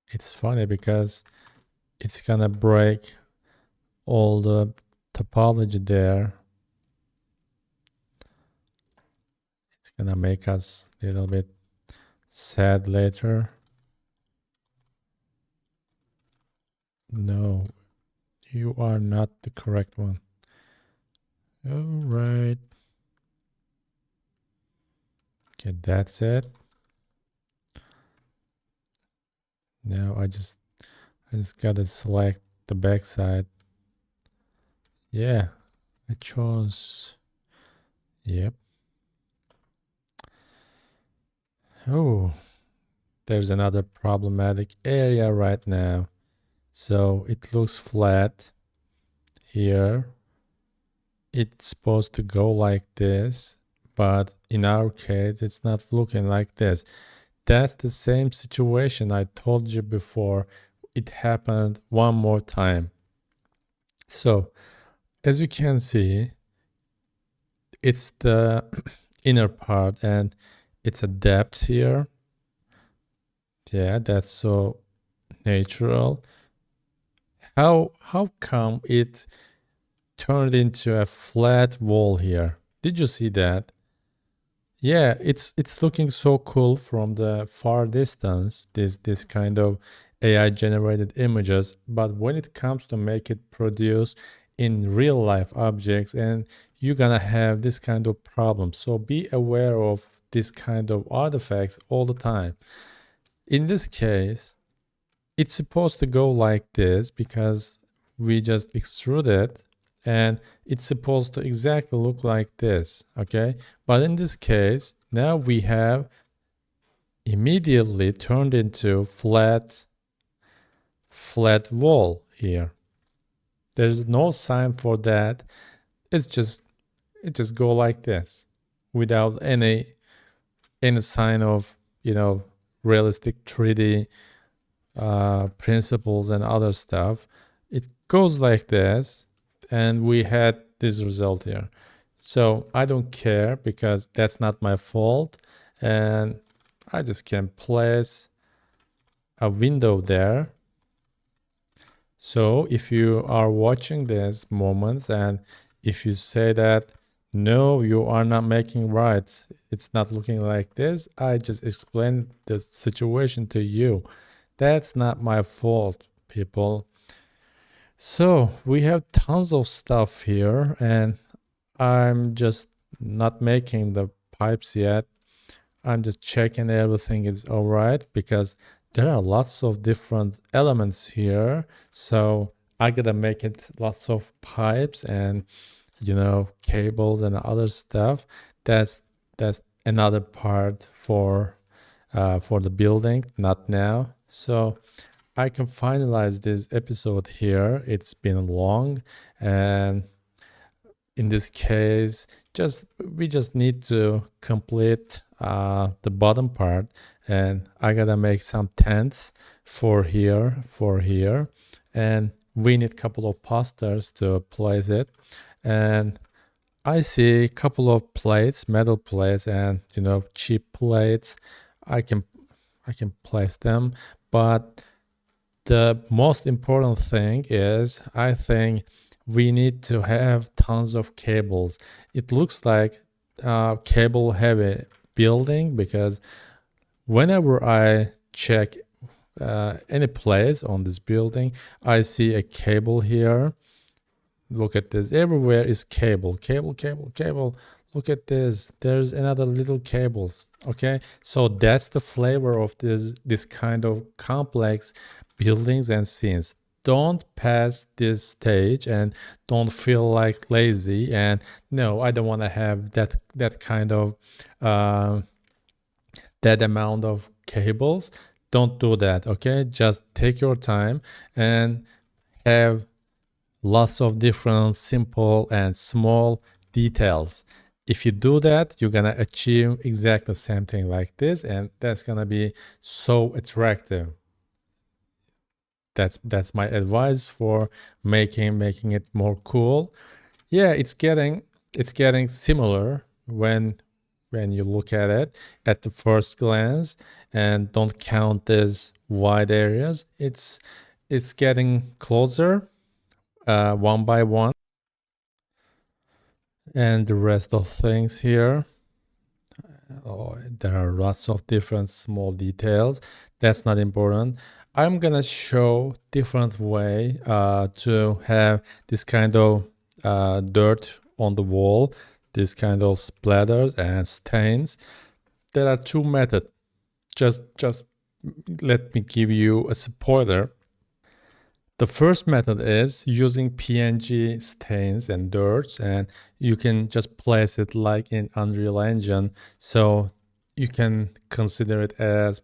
It's funny because it's gonna break all the topology there. It's gonna make us a little bit sad later. No, you are not the correct one. All right. Okay, that's it. Now I just gotta select the backside. Yeah, I chose. Yep. Oh, there's another problematic area right now. So it looks flat here. It's supposed to go like this, but in our case, it's not looking like this. That's the same situation I told you before. It happened one more time. So as you can see, it's the inner part and it's a depth here. Yeah, that's so natural. How come it turned into a flat wall here? Did you see that? Yeah, it's looking so cool from the far distance, this kind of AI generated images, but when it comes to make it produce in real life objects, and you're gonna have this kind of problem. So be aware of this kind of artifacts all the time. In this case, it's supposed to go like this because we just extrude it, and it's supposed to exactly look like this, okay? But in this case, now we have immediately turned into flat wall here. There's no sign for that. It just go like this without any sign of, realistic 3D principles and other stuff. It goes like this, and we had this result here. So I don't care because that's not my fault, and I just can place a window there. So if you are watching these moments and if you say that no, you are not making right, it's not looking like this, I just explained the situation to you. That's not my fault, people. So we have tons of stuff here, and I'm just not making the pipes yet. I'm just checking everything is all right because there are lots of different elements here. So I gotta make it lots of pipes and cables and other stuff. That's another part for the building, not now. So I can finalize this episode here. It's been long, and in this case, we just need to complete the bottom part, and I gotta make some tents for here, and we need a couple of posters to place it. And I see a couple of plates, metal plates, and cheap plates. I can place them, but the most important thing is I think we need to have tons of cables. It looks like a cable heavy building because whenever I check any place on this building, I see a cable here. Look at this. Everywhere is cable. Look at this. There's another little cables. Okay. So that's the flavor of this kind of complex buildings and scenes. Don't pass this stage and don't feel like lazy. And no, I don't want to have that kind of that amount of cables. Don't do that. Okay. Just take your time and have lots of different simple and small details. If you do that, you're gonna achieve exactly the same thing like this, and that's gonna be so attractive. That's my advice for making it more cool. Yeah, it's getting similar when you look at it at the first glance, and don't count these wide areas. It's getting closer one by one, and the rest of things here, there are lots of different small details. That's not important. I'm gonna show different way to have this kind of dirt on the wall, this kind of splatters and stains. There are two methods. Just let me give you a spoiler. The first method is using PNG stains and dirts, and you can just place it like in Unreal Engine. So you can consider it as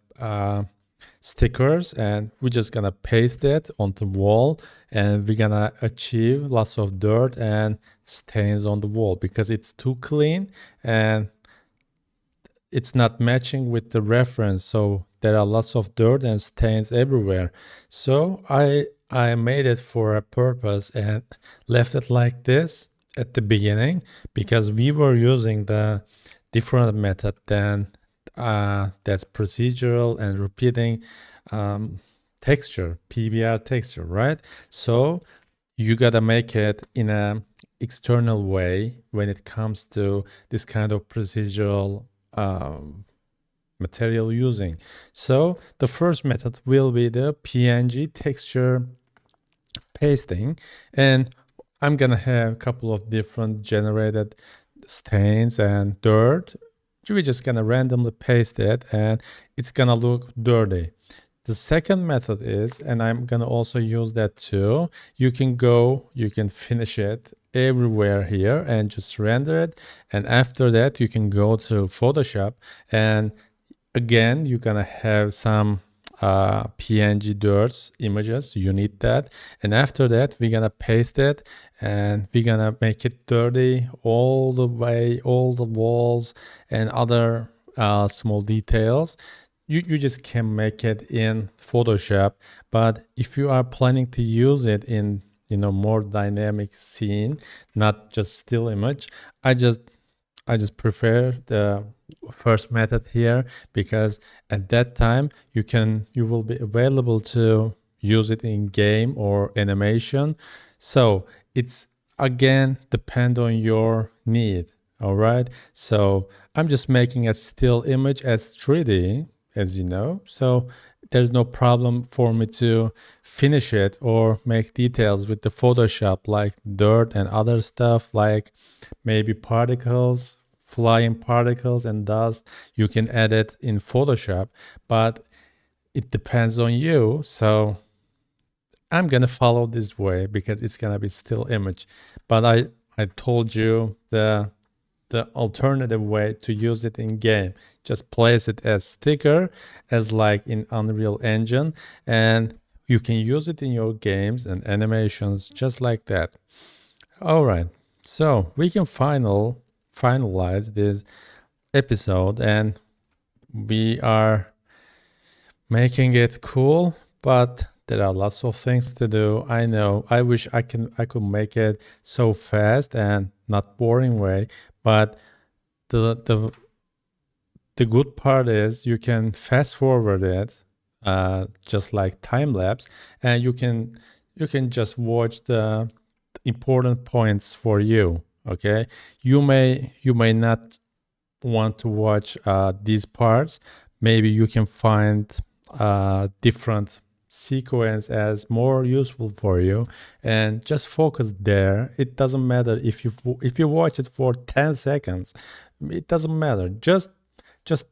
stickers, and we're just gonna paste it on the wall, and we're gonna achieve lots of dirt and stains on the wall because it's too clean, and it's not matching with the reference, so there are lots of dirt and stains everywhere. So I made it for a purpose and left it like this at the beginning, because we were using the different method than that's procedural and repeating texture, PBR texture, right? So you gotta make it in a external way when it comes to this kind of procedural material using. So the first method will be the PNG texture pasting, and I'm gonna have a couple of different generated stains and dirt. We're just gonna randomly paste it and it's gonna look dirty. The second method is, and I'm gonna also use that too, you can finish it everywhere here and just render it. And after that, you can go to Photoshop, and again, you're gonna have some PNG dirts images. You need that. And after that, we're gonna paste it and we're gonna make it dirty all the way, all the walls and other small details. You just can make it in Photoshop, but if you are planning to use it in more dynamic scene, not just still image, I just prefer the first method here, because at that time you will be available to use it in game or animation. So it's again depend on your need. All right. So I'm just making a still image as 3D, as you know. So there's no problem for me to finish it or make details with the Photoshop, like dirt and other stuff, like maybe particles, flying particles and dust. You can add it in Photoshop, but it depends on you. So I'm gonna follow this way because it's gonna be still image. But I told you the alternative way to use it in game. Just place it as sticker, as like in Unreal Engine, and you can use it in your games and animations just like that. All right, so we can finalize this episode, and we are making it cool, but there are lots of things to do. I know. I wish I could make it so fast and not boring way, but the good part is you can fast forward it, just like time lapse, and you can just watch the important points for you. Okay, you may not want to watch these parts. Maybe you can find different sequence as more useful for you, and just focus there. It doesn't matter if you watch it for 10 seconds. It doesn't matter. Just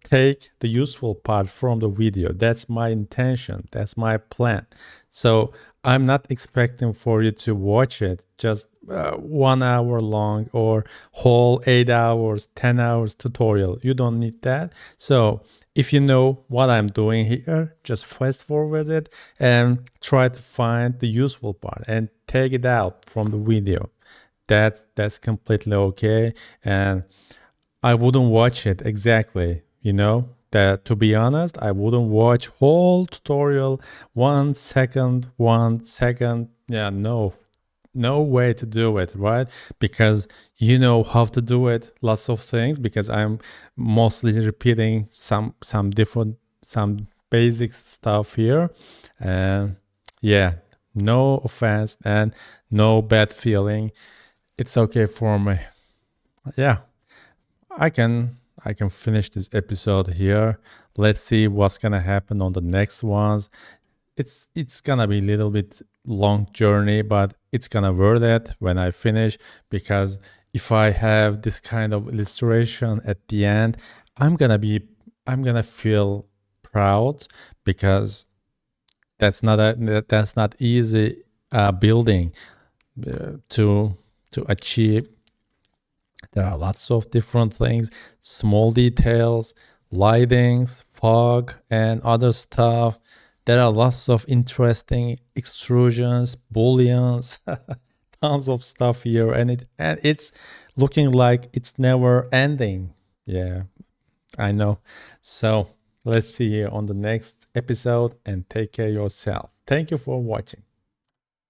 take the useful part from the video. That's my intention. That's my plan. So I'm not expecting for you to watch it just 1 hour long or whole 8 hours, 10 hours tutorial. You don't need that. So if you know what I'm doing here, just fast forward it and try to find the useful part and take it out from the video. That's completely okay. And I wouldn't watch it exactly, that to be honest, I wouldn't watch whole tutorial 1 second. Yeah, no way to do it, right? Because you know how to do it, lots of things, because I'm mostly repeating some basic stuff here. And yeah, no offense and no bad feeling. It's okay for me. Yeah, I can finish this episode here. Let's see what's gonna happen on the next ones. It's gonna be a little bit long journey, but it's gonna worth it when I finish, because if I have this kind of illustration at the end, I'm gonna feel proud, because that's not easy building to achieve. There are lots of different things, small details, lightings, fog, and other stuff. There are lots of interesting extrusions, booleans, tons of stuff here, and it's looking like it's never ending. Yeah, I know. So let's see you on the next episode and take care of yourself. Thank you for watching.